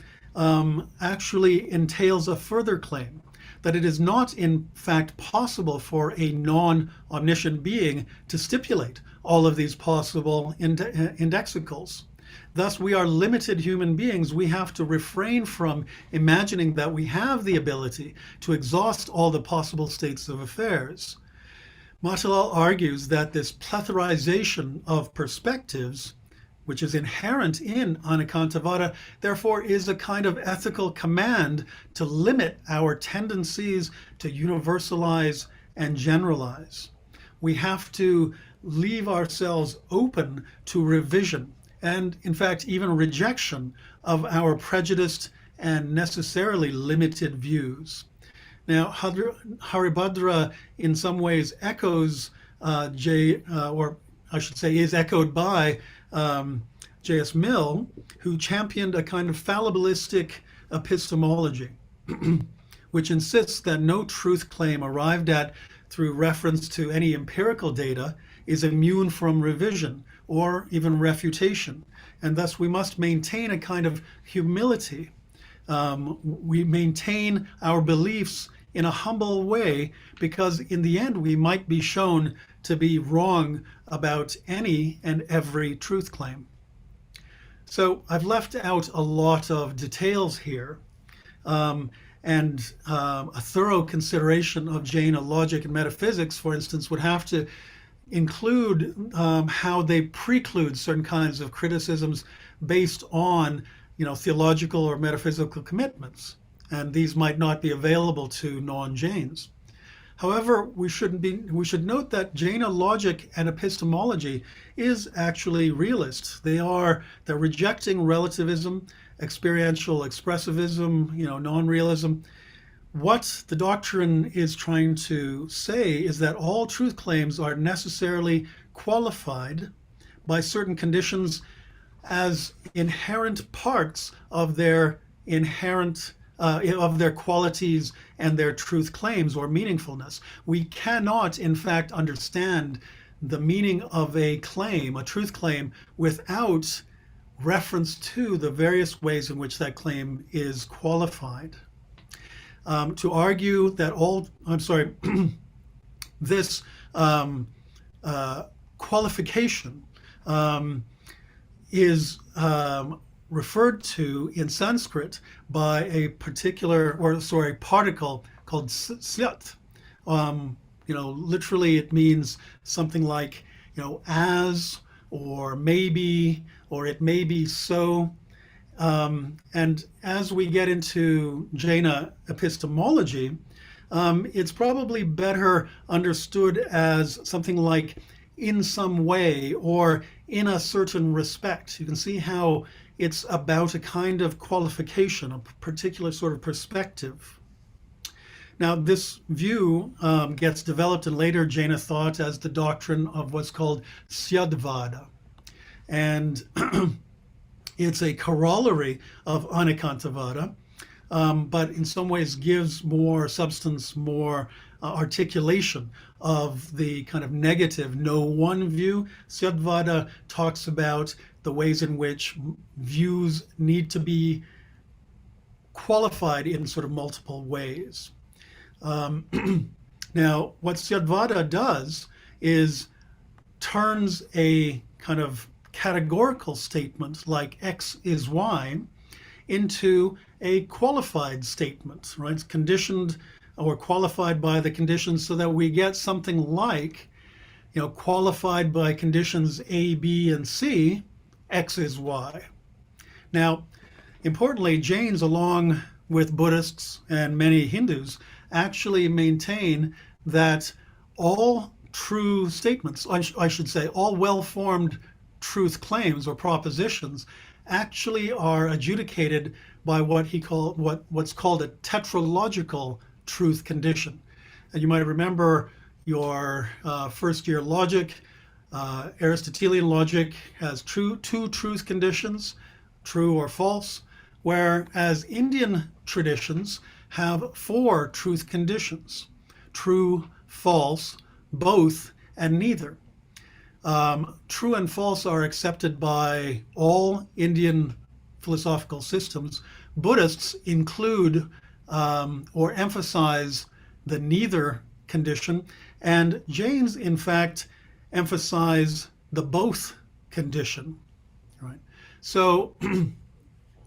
Speaker 2: actually entails a further claim that it is not, in fact, possible for a non-omniscient being to stipulate all of these possible indexicals. Thus, we are limited human beings. We have to refrain from imagining that we have the ability to exhaust all the possible states of affairs. Matilal argues that this plethorization of perspectives, which is inherent in anekantavada, therefore is a kind of ethical command to limit our tendencies to universalize and generalize. we have to leave ourselves open to revision and, in fact, even rejection of our prejudiced and necessarily limited views. Now, Haribhadra in some ways echoes or I should say is echoed by J.S. Mill, who championed a kind of fallibilistic epistemology, which insists that no truth claim arrived at through reference to any empirical data is immune from revision or even refutation. And thus we must maintain a kind of humility. We maintain our beliefs in a humble way because in the end we might be shown to be wrong about any and every truth claim. So I've left out a lot of details here, and a thorough consideration of Jaina logic and metaphysics, for instance, would have to include how they preclude certain kinds of criticisms based on, theological or metaphysical commitments, and these might not be available to non-Jains. However, we should note that Jaina logic and epistemology is actually realist. They're rejecting relativism, experiential expressivism, non-realism. What the doctrine is trying to say is that all truth claims are necessarily qualified by certain conditions as inherent parts of their of their qualities and their truth claims or meaningfulness. We cannot, in fact, understand the meaning of a claim, a truth claim, without reference to the various ways in which that claim is qualified. To argue that this qualification is referred to in Sanskrit by a particle called syat. Literally it means something like, as, or maybe, or it may be so. And as we get into Jaina epistemology, it's probably better understood as something like in some way or in a certain respect. You can see how it's about a kind of qualification, a particular sort of perspective. Now, this view gets developed in later Jaina thought as the doctrine of what's called syadvada. And it's a corollary of anekantavada, but in some ways gives more substance, more articulation of the kind of negative no one view. Syadvada talks about the ways in which views need to be qualified in sort of multiple ways. Now, what Syadvada does is turns a kind of categorical statement like X is Y into a qualified statement, right? It's conditioned or qualified by the conditions so that we get something like, qualified by conditions A, B, and C, X is Y. Now, importantly, Jains, along with Buddhists and many Hindus, actually maintain that all true statements, I should say, all well-formed truth claims or propositions actually are adjudicated by what's called a tetralogical truth condition. And you might remember your first year logic. Aristotelian logic has two truth conditions, true or false, whereas Indian traditions have 4 truth conditions, true, false, both, and neither. True and false are accepted by all Indian philosophical systems. Buddhists include or emphasize the neither condition, and Jains, in fact, emphasize the both condition. Right? So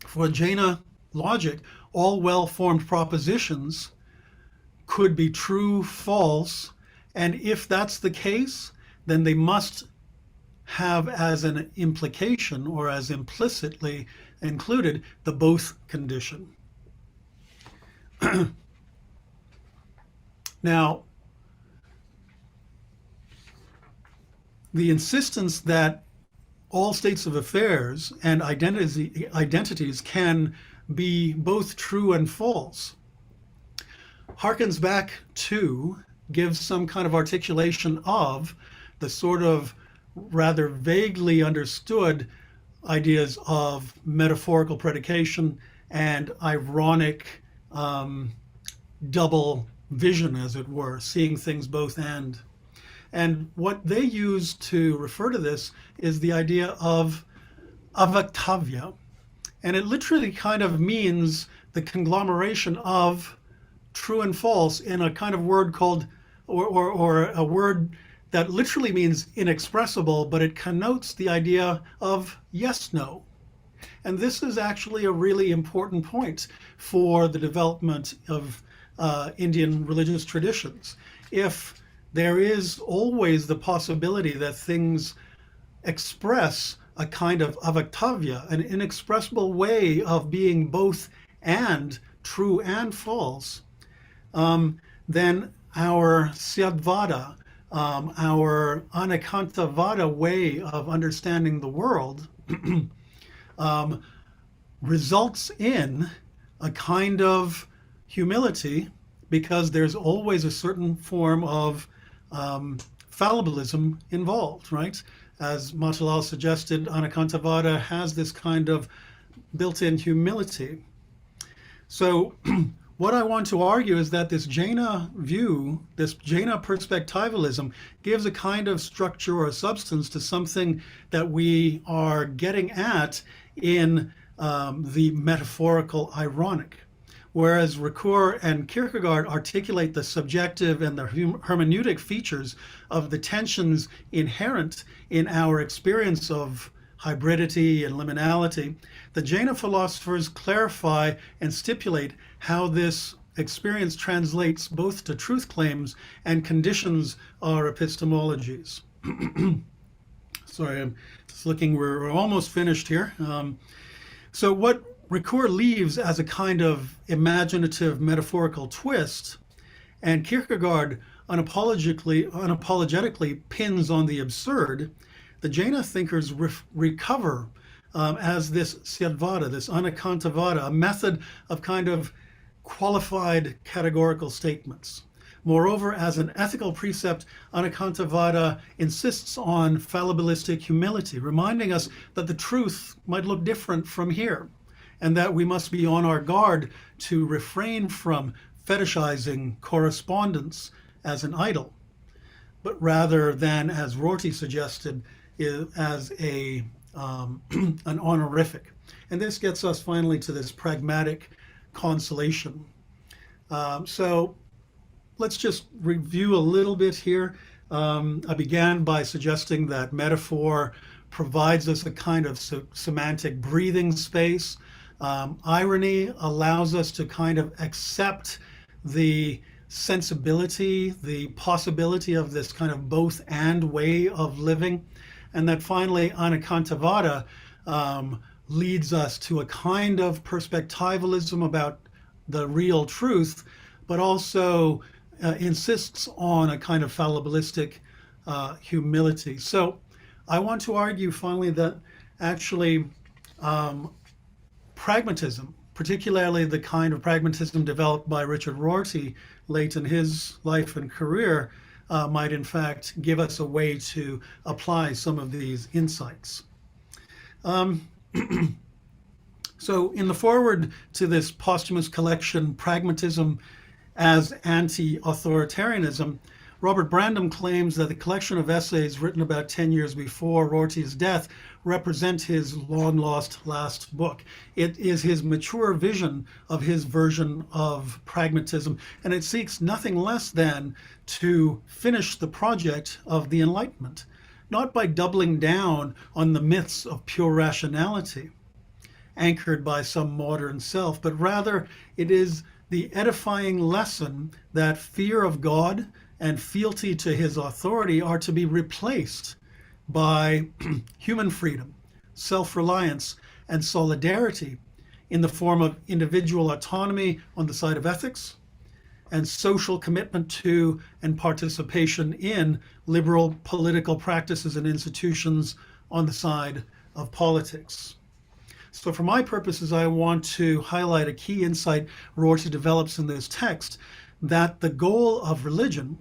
Speaker 2: for Jaina logic, all well-formed propositions could be true, false, and if that's the case, then they must have as an implication or as implicitly included the both condition. Now, the insistence that all states of affairs and identities can be both true and false harkens back to, gives some kind of articulation of the sort of rather vaguely understood ideas of metaphorical predication and ironic double vision, as it were, seeing things both and. And what they use to refer to this is the idea of avactavia. And it literally kind of means the conglomeration of true and false in a kind of word called, or a word that literally means inexpressible, but it connotes the idea of yes, no. And this is actually a really important point for the development of Indian religious traditions. If there is always the possibility that things express a kind of avactavia, an inexpressible way of being both and true and false, then our syadvada, our anekantavada way of understanding the world results in a kind of humility, because there's always a certain form of fallibilism involved, right? As Matilal suggested, anekantavada has this kind of built-in humility. So what I want to argue is that this Jaina view, this Jaina perspectivalism, gives a kind of structure or substance to something that we are getting at in the metaphorical ironic. Whereas Ricoeur and Kierkegaard articulate the subjective and the hermeneutic features of the tensions inherent in our experience of hybridity and liminality, the Jaina philosophers clarify and stipulate how this experience translates both to truth claims and conditions our epistemologies. Sorry, I'm just looking, we're almost finished here. So what Ricoeur leaves as a kind of imaginative metaphorical twist, and Kierkegaard unapologetically pins on the absurd, the Jaina thinkers recover as this syadvada, this anekantavada, a method of kind of qualified categorical statements. Moreover, as an ethical precept, anekantavada insists on fallibilistic humility, reminding us that the truth might look different from here, and that we must be on our guard to refrain from fetishizing correspondence as an idol, but rather than, as Rorty suggested, as an honorific. And this gets us finally to this pragmatic consolation. So let's just review a little bit here. I began by suggesting that metaphor provides us a kind of semantic breathing space. Irony allows us to kind of accept the sensibility, the possibility of this kind of both and way of living. And that finally, anekantavada leads us to a kind of perspectivalism about the real truth, but also insists on a kind of fallibilistic humility. So I want to argue finally that actually pragmatism, particularly the kind of pragmatism developed by Richard Rorty late in his life and career, might in fact give us a way to apply some of these insights. So in the foreword to this posthumous collection, Pragmatism as Anti-Authoritarianism, Robert Brandom claims that the collection of essays written about 10 years before Rorty's death represent his long-lost last book. It is his mature vision of his version of pragmatism, and it seeks nothing less than to finish the project of the Enlightenment, not by doubling down on the myths of pure rationality, anchored by some modern self, but rather it is the edifying lesson that fear of God and fealty to his authority are to be replaced by human freedom, self-reliance, and solidarity in the form of individual autonomy on the side of ethics, and social commitment to and participation in liberal political practices and institutions on the side of politics. So for my purposes, I want to highlight a key insight Rorty develops in this text, that the goal of religion,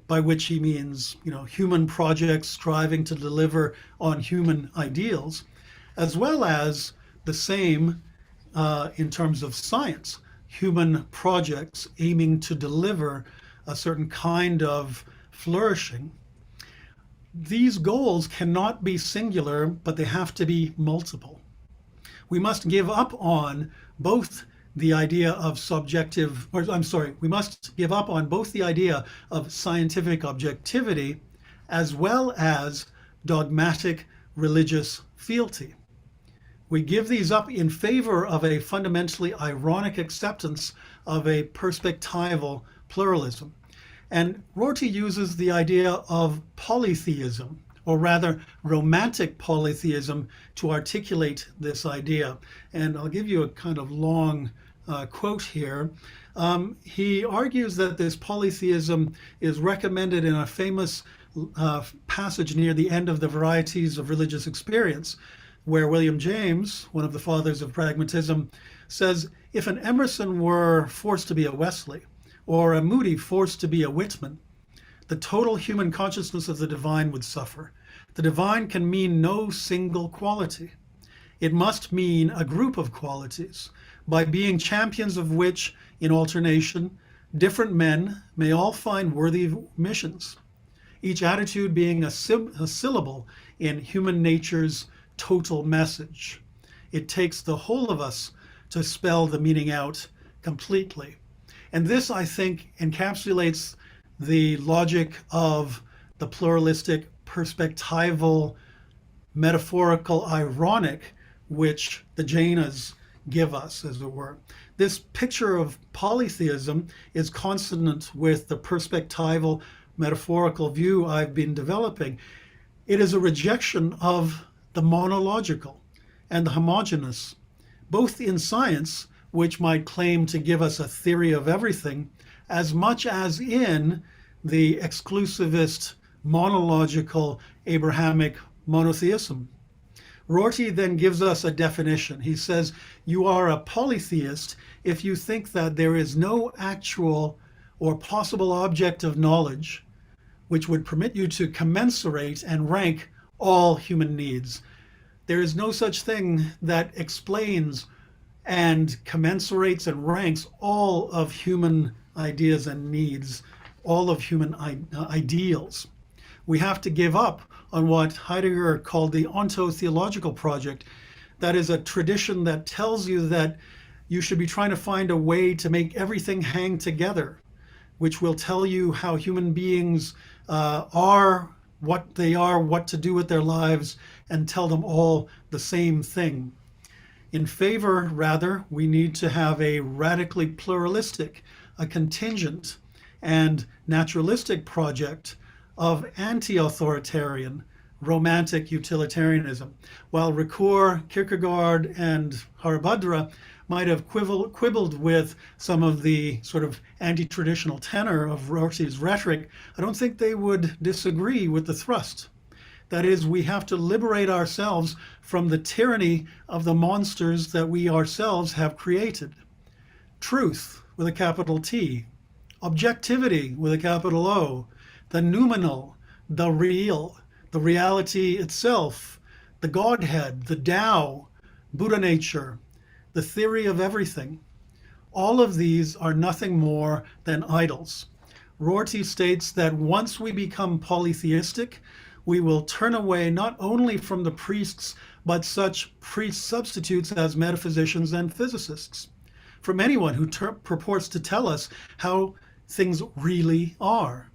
Speaker 2: by which he means, human projects striving to deliver on human ideals, as well as the same in terms of science, human projects aiming to deliver a certain kind of flourishing. These goals cannot be singular, but they have to be multiple. We must give up on both the idea of we must give up on both the idea of scientific objectivity as well as dogmatic religious fealty. We give these up in favor of a fundamentally ironic acceptance of a perspectival pluralism. And Rorty uses the idea of polytheism, or rather romantic polytheism, to articulate this idea. And I'll give you a kind of long quote here. He argues that this polytheism is recommended in a famous passage near the end of the Varieties of Religious Experience, where William James, one of the fathers of pragmatism, says, if an Emerson were forced to be a Wesley, or a Moody forced to be a Whitman, the total human consciousness of the divine would suffer. The divine can mean no single quality. It must mean a group of qualities, by being champions of which, in alternation, different men may all find worthy missions, each attitude being a syllable in human nature's total message. It takes the whole of us to spell the meaning out completely. And this, I think, encapsulates the logic of the pluralistic, perspectival, metaphorical, ironic, which the Jainas give us, as it were. This picture of polytheism is consonant with the perspectival, metaphorical view I've been developing. It is a rejection of the monological and the homogeneous, both in science, which might claim to give us a theory of everything, as much as in the exclusivist, monological, Abrahamic monotheism. Rorty then gives us a definition. He says, you are a polytheist if you think that there is no actual or possible object of knowledge which would permit you to commensurate and rank all human needs. There is no such thing that explains and commensurates and ranks all of human ideas and needs, all of human ideals. We have to give up on what Heidegger called the ontotheological project. That is a tradition that tells you that you should be trying to find a way to make everything hang together, which will tell you how human beings are, what they are, what to do with their lives, and tell them all the same thing. In favor, rather, we need to have a radically pluralistic, a contingent, and naturalistic project of anti-authoritarian, romantic utilitarianism. While Ricoeur, Kierkegaard, and Haribhadra might have quibbled with some of the sort of anti-traditional tenor of Rorty's rhetoric, I don't think they would disagree with the thrust. That is, we have to liberate ourselves from the tyranny of the monsters that we ourselves have created. Truth, with a capital T, objectivity, with a capital O, the noumenal, the real, the reality itself, the Godhead, the Tao, Buddha nature, the theory of everything. All of these are nothing more than idols. Rorty states that once we become polytheistic, we will turn away not only from the priests, but such priest substitutes as metaphysicians and physicists, from anyone who purports to tell us how things really are.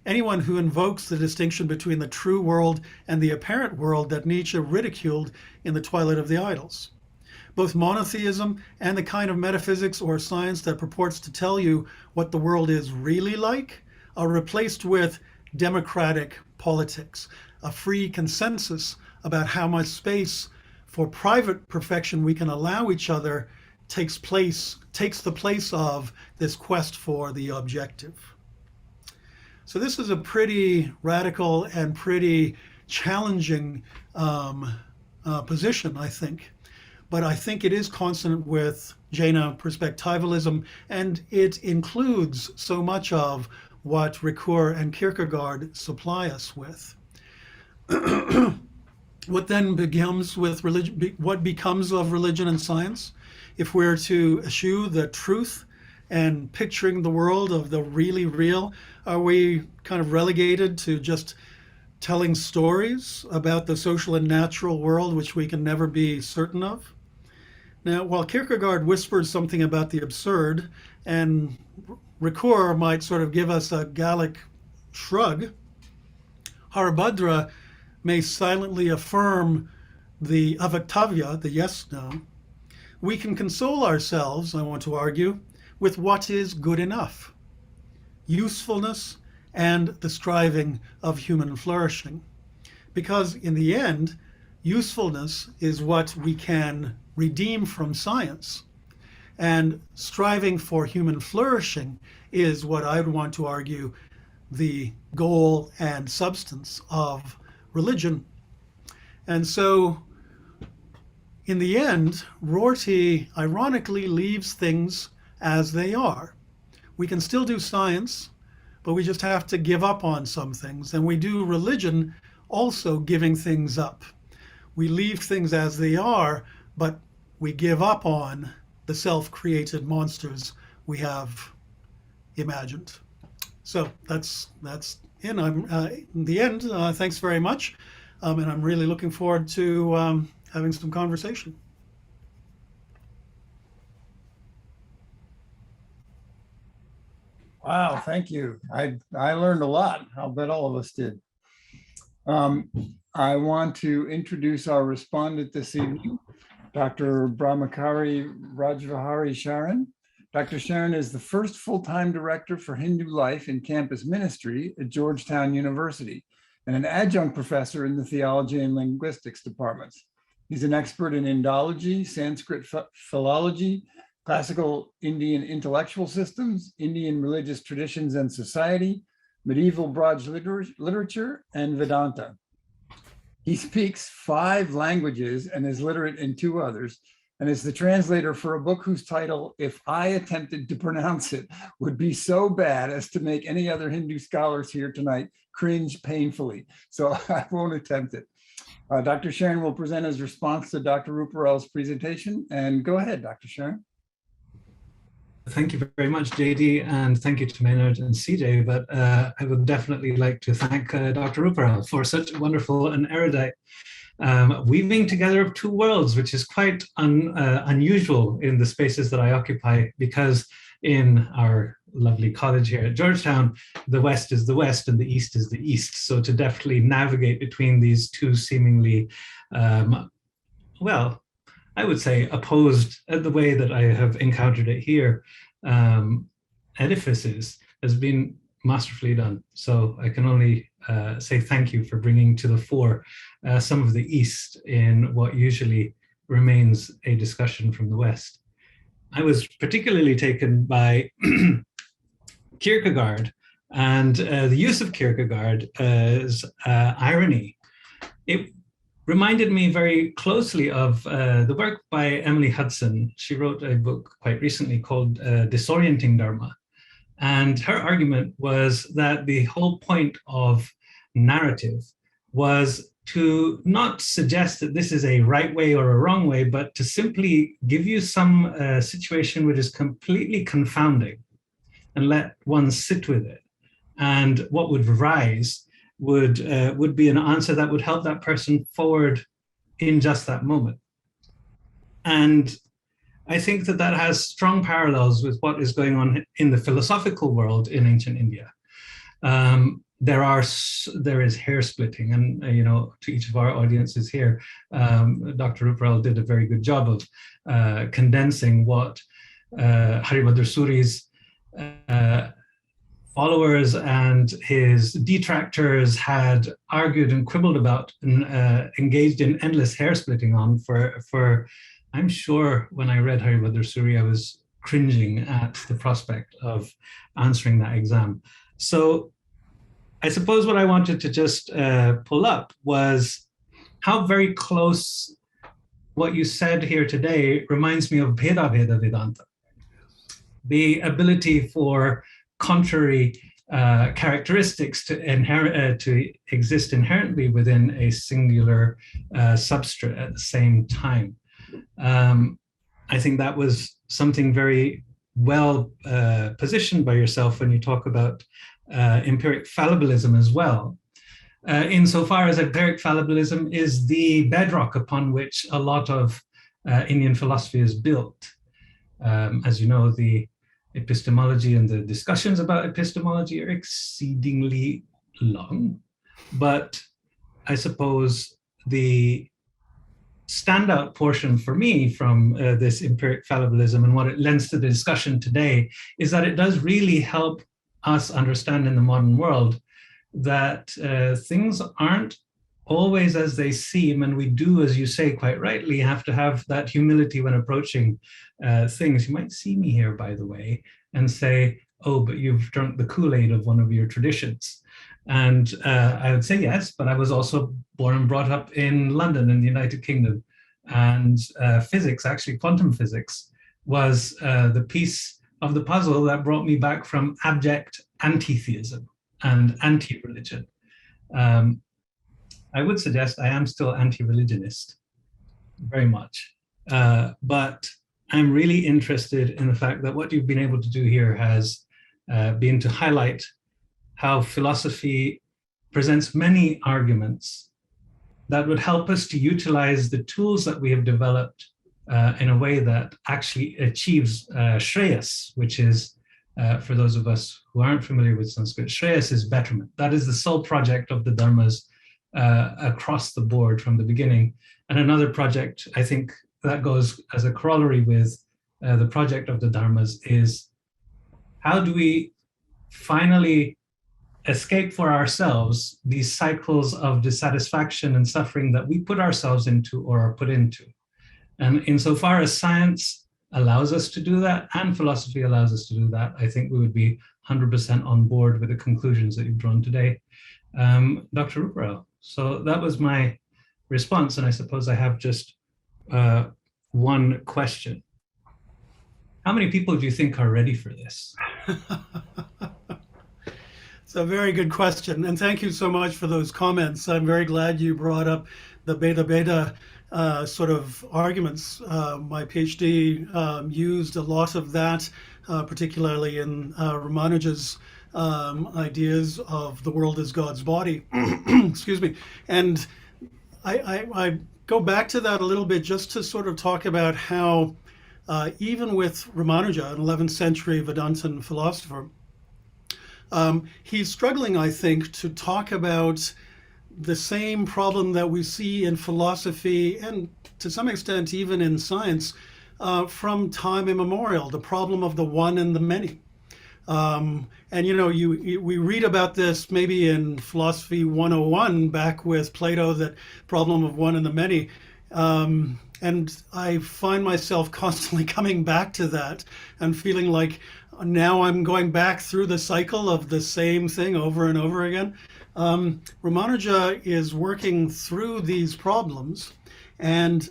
Speaker 2: Anyone who invokes the distinction between the true world and the apparent world that Nietzsche ridiculed in The Twilight of the Idols. Both monotheism and the kind of metaphysics or science that purports to tell you what the world is really like are replaced with democratic politics, a free consensus about how much space for private perfection we can allow each other takes the place of this quest for the objective. So this is a pretty radical and pretty challenging position, I think. But I think it is consonant with Jaina perspectivalism, and it includes so much of what Ricoeur and Kierkegaard supply us with. What then becomes with religion? What becomes of religion and science? If we're to eschew the truth and picturing the world of the really real, are we kind of relegated to just telling stories about the social and natural world which we can never be certain of? Now, while Kierkegaard whispers something about the absurd, and Ricoeur might sort of give us a Gallic shrug, Haribhadra may silently affirm the avaktavya, the yes-no. We can console ourselves, I want to argue, with what is good enough, usefulness, and the striving of human flourishing. Because in the end, usefulness is what we can redeem from science, and striving for human flourishing is what I would want to argue the goal and substance of religion. And so in the end, Rorty ironically leaves things as they are. We can still do science, but we just have to give up on some things. And we do religion also giving things up. We leave things as they are, but we give up on the self-created monsters we have imagined. So that's in the end. Thanks very much, and I'm really looking forward to having some conversation.
Speaker 1: Wow, thank you. I learned a lot. I'll bet all of us did. I want to introduce our respondent this evening, Dr. Brahmakari Rajvihari Sharan. Dr. Sharan is the first full-time director for Hindu life in campus ministry at Georgetown University and an adjunct professor in the theology and linguistics departments. He's an expert in Indology, Sanskrit philology, classical Indian intellectual systems, Indian religious traditions and society, medieval Braj literature, and Vedanta. He speaks 5 languages and is literate in 2 others, and is the translator for a book whose title, if I attempted to pronounce it, would be so bad as to make any other Hindu scholars here tonight cringe painfully. So I won't attempt it. Dr. Sharan will present his response to Dr. Ruparel's presentation. And go ahead, Dr. Sharan.
Speaker 3: Thank you very much, JD, and thank you to Maynard and CJ. But I would definitely like to thank Dr. Ruparel for such wonderful and erudite weaving together of 2 worlds, which is quite unusual in the spaces that I occupy, because in our lovely college here at Georgetown, the West is the West and the East is the East. So to definitely navigate between these 2 seemingly, well, I would say opposed the way that I have encountered it here, edifices has been masterfully done. So I can only say thank you for bringing to the fore some of the East in what usually remains a discussion from the West. I was particularly taken by Kierkegaard and the use of Kierkegaard as irony. It reminded me very closely of the work by Emily Hudson. She wrote a book quite recently called Disorienting Dharma. And her argument was that the whole point of narrative was to not suggest that this is a right way or a wrong way, but to simply give you some situation which is completely confounding and let one sit with it. And what would rise would be an answer that would help that person forward in just that moment. And I think that that has strong parallels with what is going on in the philosophical world in ancient India. There is hair splitting, and to each of our audiences here, Dr. Ruparel did a very good job of condensing what Haribhadra Suri's followers and his detractors had argued and quibbled about and engaged in endless hair splitting on for I'm sure when I read Haribhadra Suri, I was cringing at the prospect of answering that exam. So I suppose what I wanted to just pull up was how very close what you said here today reminds me of Bheda Bheda Vedanta. The ability for contrary characteristics to exist inherently within a singular substrate at the same time. I think that was something very well positioned by yourself when you talk about empiric fallibilism as well. Insofar as empiric fallibilism is the bedrock upon which a lot of Indian philosophy is built. As you know, the epistemology and the discussions about epistemology are exceedingly long, but I suppose the standout portion for me from this empiric fallibilism and what it lends to the discussion today is that it does really help us understand in the modern world that things aren't always as they seem, and we do, as you say quite rightly, have to have that humility when approaching things. You might see me here, by the way, and say, oh, but you've drunk the Kool-Aid of one of your traditions. And I would say yes, but I was also born and brought up in London in the United Kingdom. And physics, actually quantum physics, was the piece of the puzzle that brought me back from abject anti-theism and anti-religion. I would suggest I am still anti-religionist, very much. But I'm really interested in the fact that what you've been able to do here has been to highlight how philosophy presents many arguments that would help us to utilize the tools that we have developed in a way that actually achieves Shreyas, which is, for those of us who aren't familiar with Sanskrit, Shreyas is betterment. That is the sole project of the Dharmas across the board from the beginning. And another project, I think, that goes as a corollary with the project of the Dharmas is how do we finally escape for ourselves these cycles of dissatisfaction and suffering that we put ourselves into or are put into. And insofar as science allows us to do that and philosophy allows us to do that, I think we would be 100% on board with the conclusions that you've drawn today. Dr. Ruparel, so that was my response, and I suppose I have just one question. How many people do you think are ready for this?
Speaker 2: It's a very good question, and thank you so much for those comments. I'm very glad you brought up the Bheda Bheda sort of arguments. My PhD used a lot of that, particularly in Ramanuja's ideas of the world as God's body. Excuse me. And I go back to that a little bit just to sort of talk about how even with Ramanuja, an 11th century Vedantan philosopher, he's struggling, I think, to talk about the same problem that we see in philosophy and to some extent even in science from time immemorial, the problem of the one and the many. And you know, we read about this maybe in Philosophy 101 back with Plato, that problem of one and the many. And I find myself constantly coming back to that and feeling like now I'm going back through the cycle of the same thing over and over again. Ramanuja is working through these problems and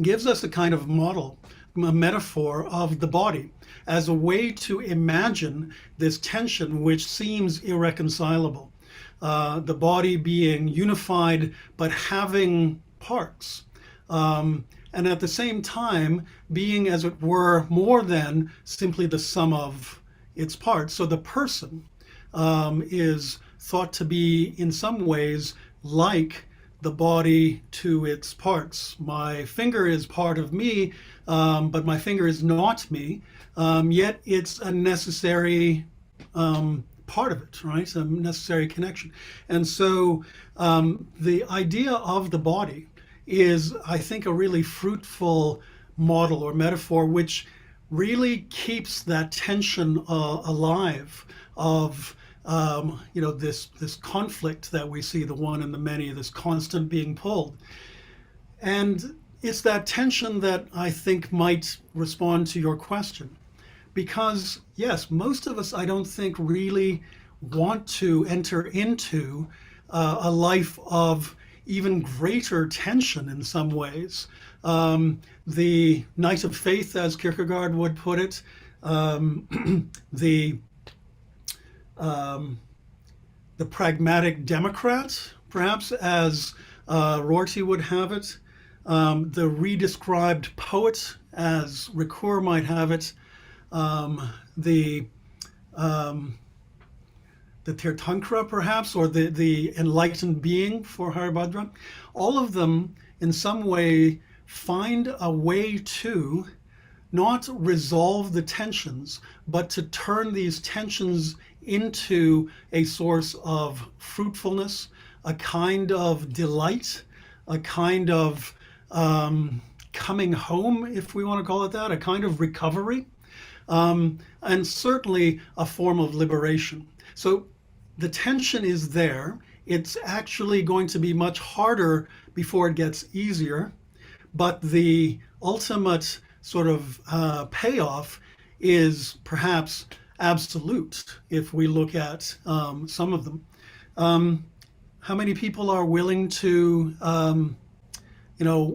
Speaker 2: gives us a kind of model, a metaphor of the body as a way to imagine this tension which seems irreconcilable. The body being unified but having parts. And at the same time being, as it were, more than simply the sum of its parts. So the person is thought to be in some ways like the body to its parts. My finger is part of me, but my finger is not me, yet it's a necessary part of it, right? A necessary connection. And so the idea of the body is, I think, a really fruitful model or metaphor which really keeps that tension alive of you know, this conflict that we see, the one and the many, this constant being pulled. And it's that tension that I think might respond to your question. Because, yes, most of us, I don't think, really want to enter into a life of even greater tension in some ways. The Knight of Faith, as Kierkegaard would put it, the pragmatic Democrat, perhaps, as Rorty would have it, the redescribed poet, as Ricoeur might have it, the Tirthankara, perhaps, or the enlightened being for Haribhadra. All of them, in some way, find a way to not resolve the tensions, but to turn these tensions into a source of fruitfulness, a kind of delight, a kind of coming home, if we want to call it that, a kind of recovery, and certainly a form of liberation. So the tension is there. It's actually going to be much harder before it gets easier, but the ultimate sort of payoff is perhaps absolute if we look at some of them. How many people are willing to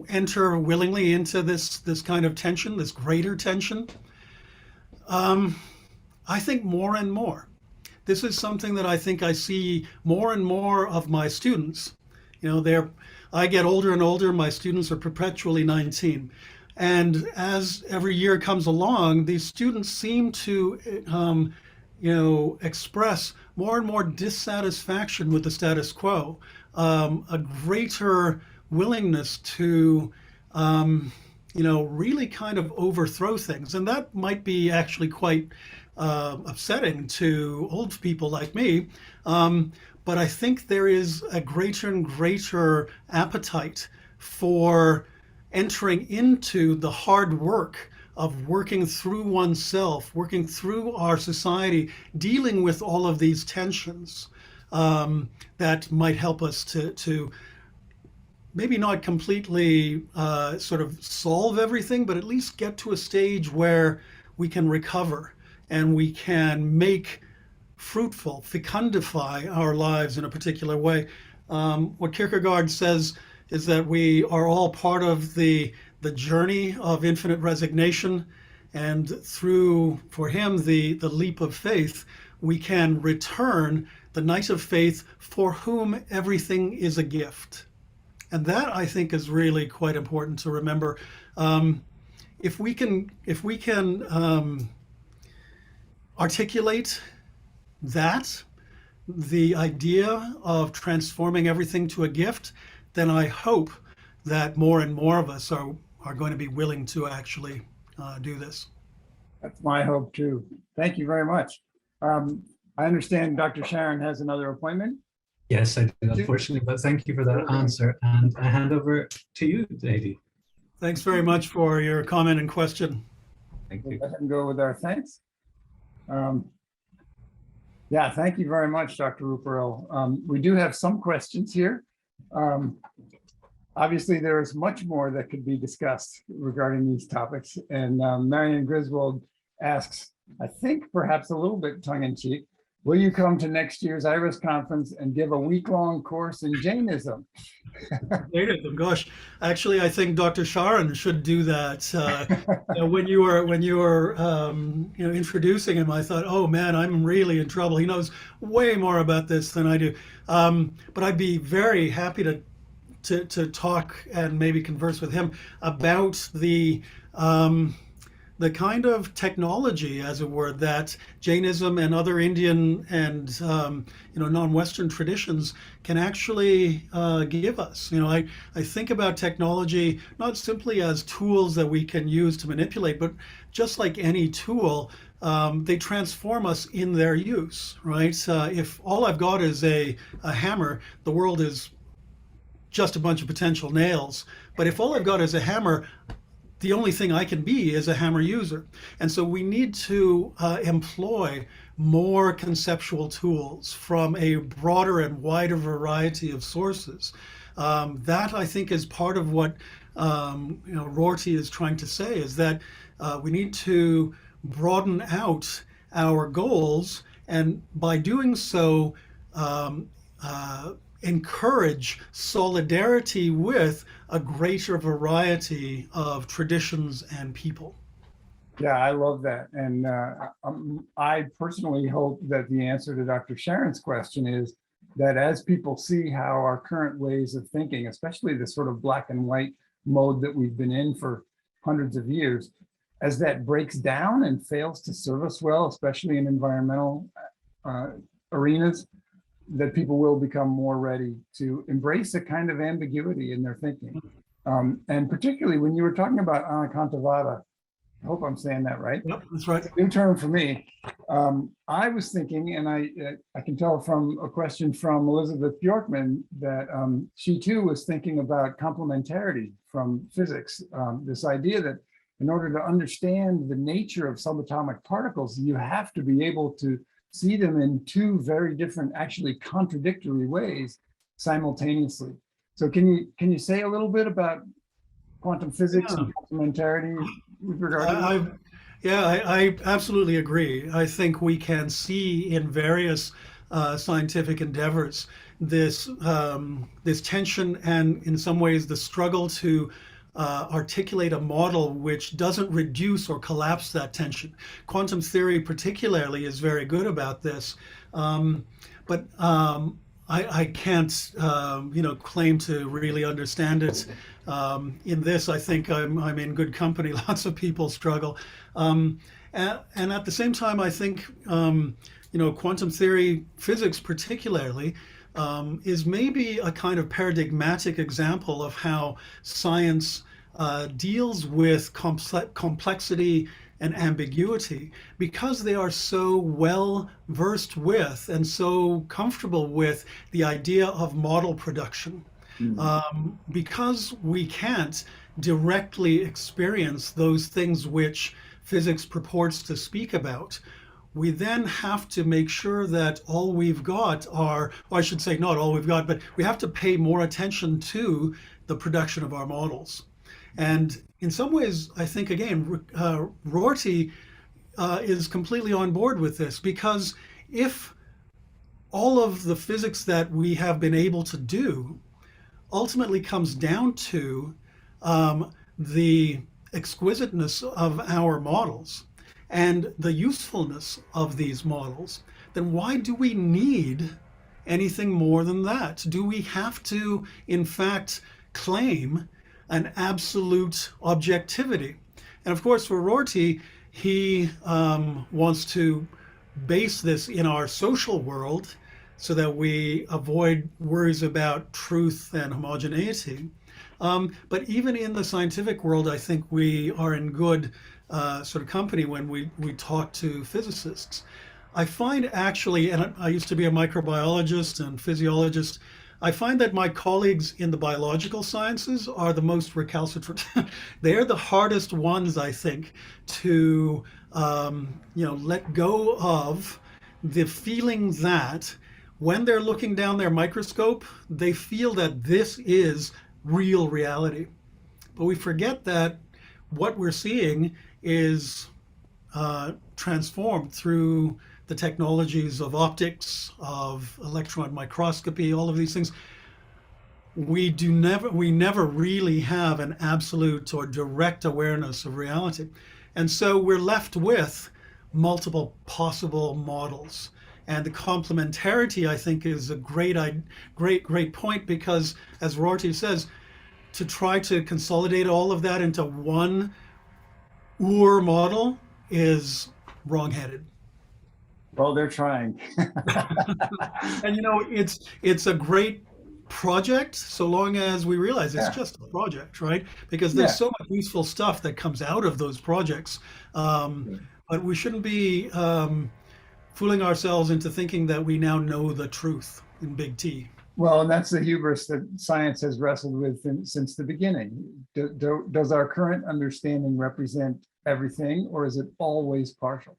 Speaker 2: enter willingly into this kind of tension, this greater tension? I think more and more. This is something that I think I see more and more of my students. I get older and older, my students are perpetually 19. And as every year comes along, these students seem to, express more and more dissatisfaction with the status quo, a greater willingness to, really kind of overthrow things. And that might be actually quite upsetting to old people like me. But I think there is a greater and greater appetite for entering into the hard work of working through oneself, working through our society, dealing with all of these tensions that might help us to maybe not completely sort of solve everything, but at least get to a stage where we can recover and we can make fruitful, fecundify our lives in a particular way. What Kierkegaard says is that we are all part of the journey of infinite resignation, and through, for him, the leap of faith, we can return the Knight of Faith for whom everything is a gift. And that, I think, is really quite important to remember. If we can articulate that, the idea of transforming everything to a gift, then I hope that more and more of us are going to be willing to actually do this.
Speaker 1: That's my hope too. Thank you very much. I understand Dr. Sharon has another appointment.
Speaker 3: Yes, I do, unfortunately, but thank you for that answer. And I hand over to you, Davey.
Speaker 2: Thanks very much for your comment and question.
Speaker 3: Thank you.
Speaker 1: Let him go with our thanks. Yeah, thank you very much, Dr. Ruparel. We do have some questions here. Obviously, there is much more that could be discussed regarding these topics. And Marion Griswold asks, I think perhaps a little bit tongue-in-cheek, will you come to next year's IRAS conference and give a week-long course in Jainism?
Speaker 2: Jainism, gosh, actually, I think Dr. Sharon should do that. When you were introducing him, I thought, oh man, I'm really in trouble. He knows way more about this than I do. But I'd be very happy to talk and maybe converse with him about the kind of technology, as it were, that Jainism and other Indian and non-Western traditions can actually give us. I think about technology not simply as tools that we can use to manipulate, but just like any tool, they transform us in their use, right? If all I've got is a hammer, the world is just a bunch of potential nails. But if all I've got is a hammer, the only thing I can be is a hammer user. And so we need to employ more conceptual tools from a broader and wider variety of sources. That, I think, is part of what Rorty is trying to say is that we need to broaden out our goals, and by doing so, um, encourage solidarity with a greater variety of traditions and people.
Speaker 1: Yeah, I love that. And I personally hope that the answer to Dr. Sharon's question is that as people see how our current ways of thinking, especially the sort of black and white mode that we've been in for hundreds of years, as that breaks down and fails to serve us well, especially in environmental arenas, that people will become more ready to embrace a kind of ambiguity in their thinking. And particularly when you were talking about anekantavada, I hope I'm saying that right.
Speaker 2: Yep, that's right.
Speaker 1: New term for me. I was thinking, and I can tell from a question from Elizabeth Bjorkman that she too was thinking about complementarity from physics. This idea that in order to understand the nature of subatomic particles, you have to be able to see them in two very different, actually contradictory ways simultaneously. So can you say a little bit about quantum physics and complementarity with regard to
Speaker 2: I absolutely agree. I think we can see in various scientific endeavors this this tension, and in some ways the struggle to articulate a model which doesn't reduce or collapse that tension. Quantum theory particularly is very good about this, but I can't claim to really understand it. In this, I think I'm in good company. Lots of people struggle, and at the same time, I think quantum theory, physics particularly, is maybe a kind of paradigmatic example of how science deals with complexity and ambiguity, because they are so well versed with and so comfortable with the idea of model production. Because we can't directly experience those things which physics purports to speak about, we then have to make sure that all we've got are, or I should say not all we've got, but we have to pay more attention to the production of our models. And in some ways, I think, again, Rorty is completely on board with this, because if all of the physics that we have been able to do ultimately comes down to the exquisiteness of our models and the usefulness of these models, then why do we need anything more than that? Do we have to, in fact, claim an absolute objectivity? And of course, for Rorty, he wants to base this in our social world so that we avoid worries about truth and homogeneity. But even in the scientific world, I think we are in good sort of company when we talk to physicists. I find actually, and I used to be a microbiologist and physiologist, I find that my colleagues in the biological sciences are the most recalcitrant. They're the hardest ones, I think, to let go of the feeling that when they're looking down their microscope, they feel that this is real reality. But we forget that what we're seeing is transformed through the technologies of optics, of electron microscopy, all of these things. We never really have an absolute or direct awareness of reality. And so we're left with multiple possible models. And the complementarity, I think, is a great point, because, as Rorty says, to try to consolidate all of that into one model is wrong-headed.
Speaker 1: Well, they're trying.
Speaker 2: And it's a great project, so long as we realize it's just a project, right? Because there's so much useful stuff that comes out of those projects. But we shouldn't be fooling ourselves into thinking that we now know the truth in big T.
Speaker 1: Well, and that's the hubris that science has wrestled with since the beginning. Does our current understanding represent everything, or is it always partial?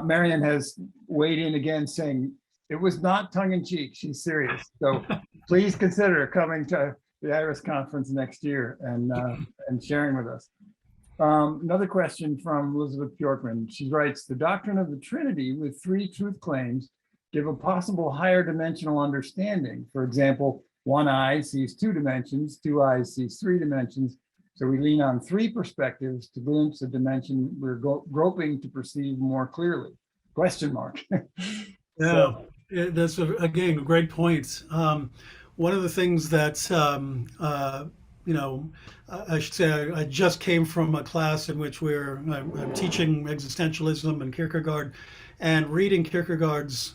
Speaker 1: Marion has weighed in again, saying it was not tongue-in-cheek. She's serious. So please consider coming to the IRAS conference next year and sharing with us. Another question from Elizabeth Bjorkman. She writes, the doctrine of the Trinity with three truth claims give a possible higher dimensional understanding. For example, one eye sees two dimensions, two eyes sees three dimensions. So we lean on three perspectives to glimpse a dimension we're groping to perceive more clearly. Question mark.
Speaker 2: Yeah, that's again a great point. One of the things that I should say I just came from a class in which I'm teaching existentialism and Kierkegaard, and reading Kierkegaard's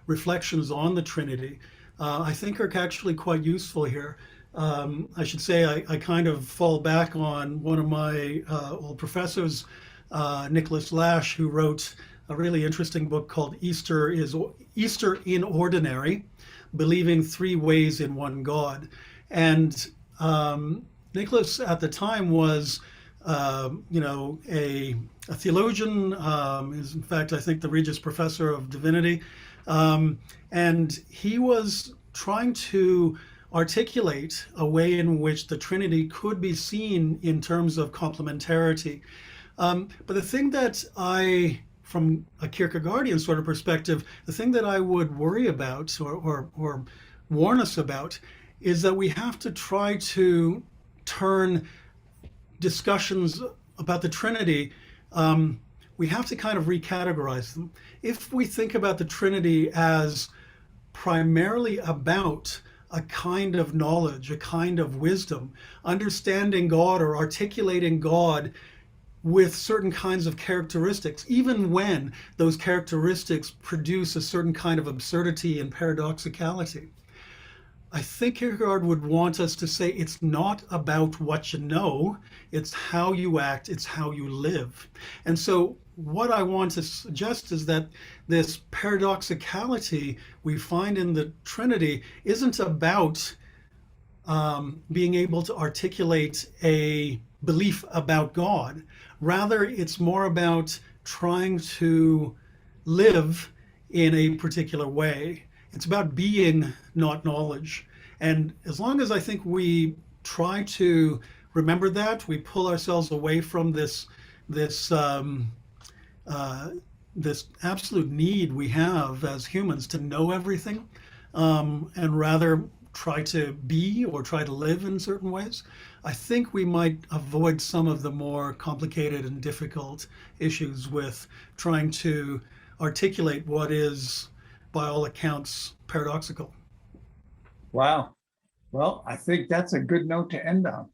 Speaker 2: reflections on the Trinity. I think are actually quite useful here. I should say I kind of fall back on one of my old professors, Nicholas Lash, who wrote a really interesting book called Easter in Ordinary, Believing Three Ways in One God. And Nicholas at the time was, a theologian, is in fact, I think the Regius Professor of Divinity. And he was trying to articulate a way in which the Trinity could be seen in terms of complementarity. But the thing that from a Kierkegaardian sort of perspective, the thing that I would worry about or warn us about is that we have to try to turn discussions about the Trinity, we have to kind of recategorize them. If we think about the Trinity as primarily about a kind of knowledge, a kind of wisdom, understanding God or articulating God with certain kinds of characteristics, even when those characteristics produce a certain kind of absurdity and paradoxicality. I think Kierkegaard would want us to say it's not about what you know, it's how you act, it's how you live. And so what I want to suggest is that this paradoxicality we find in the Trinity isn't about being able to articulate a belief about God. Rather, it's more about trying to live in a particular way. It's about being, not knowledge. And as long as I think we try to remember that, we pull ourselves away from this absolute need we have as humans to know everything, and rather try to be or try to live in certain ways, I think we might avoid some of the more complicated and difficult issues with trying to articulate what is, by all accounts, paradoxical.
Speaker 1: Wow. Well, I think that's a good note to end on.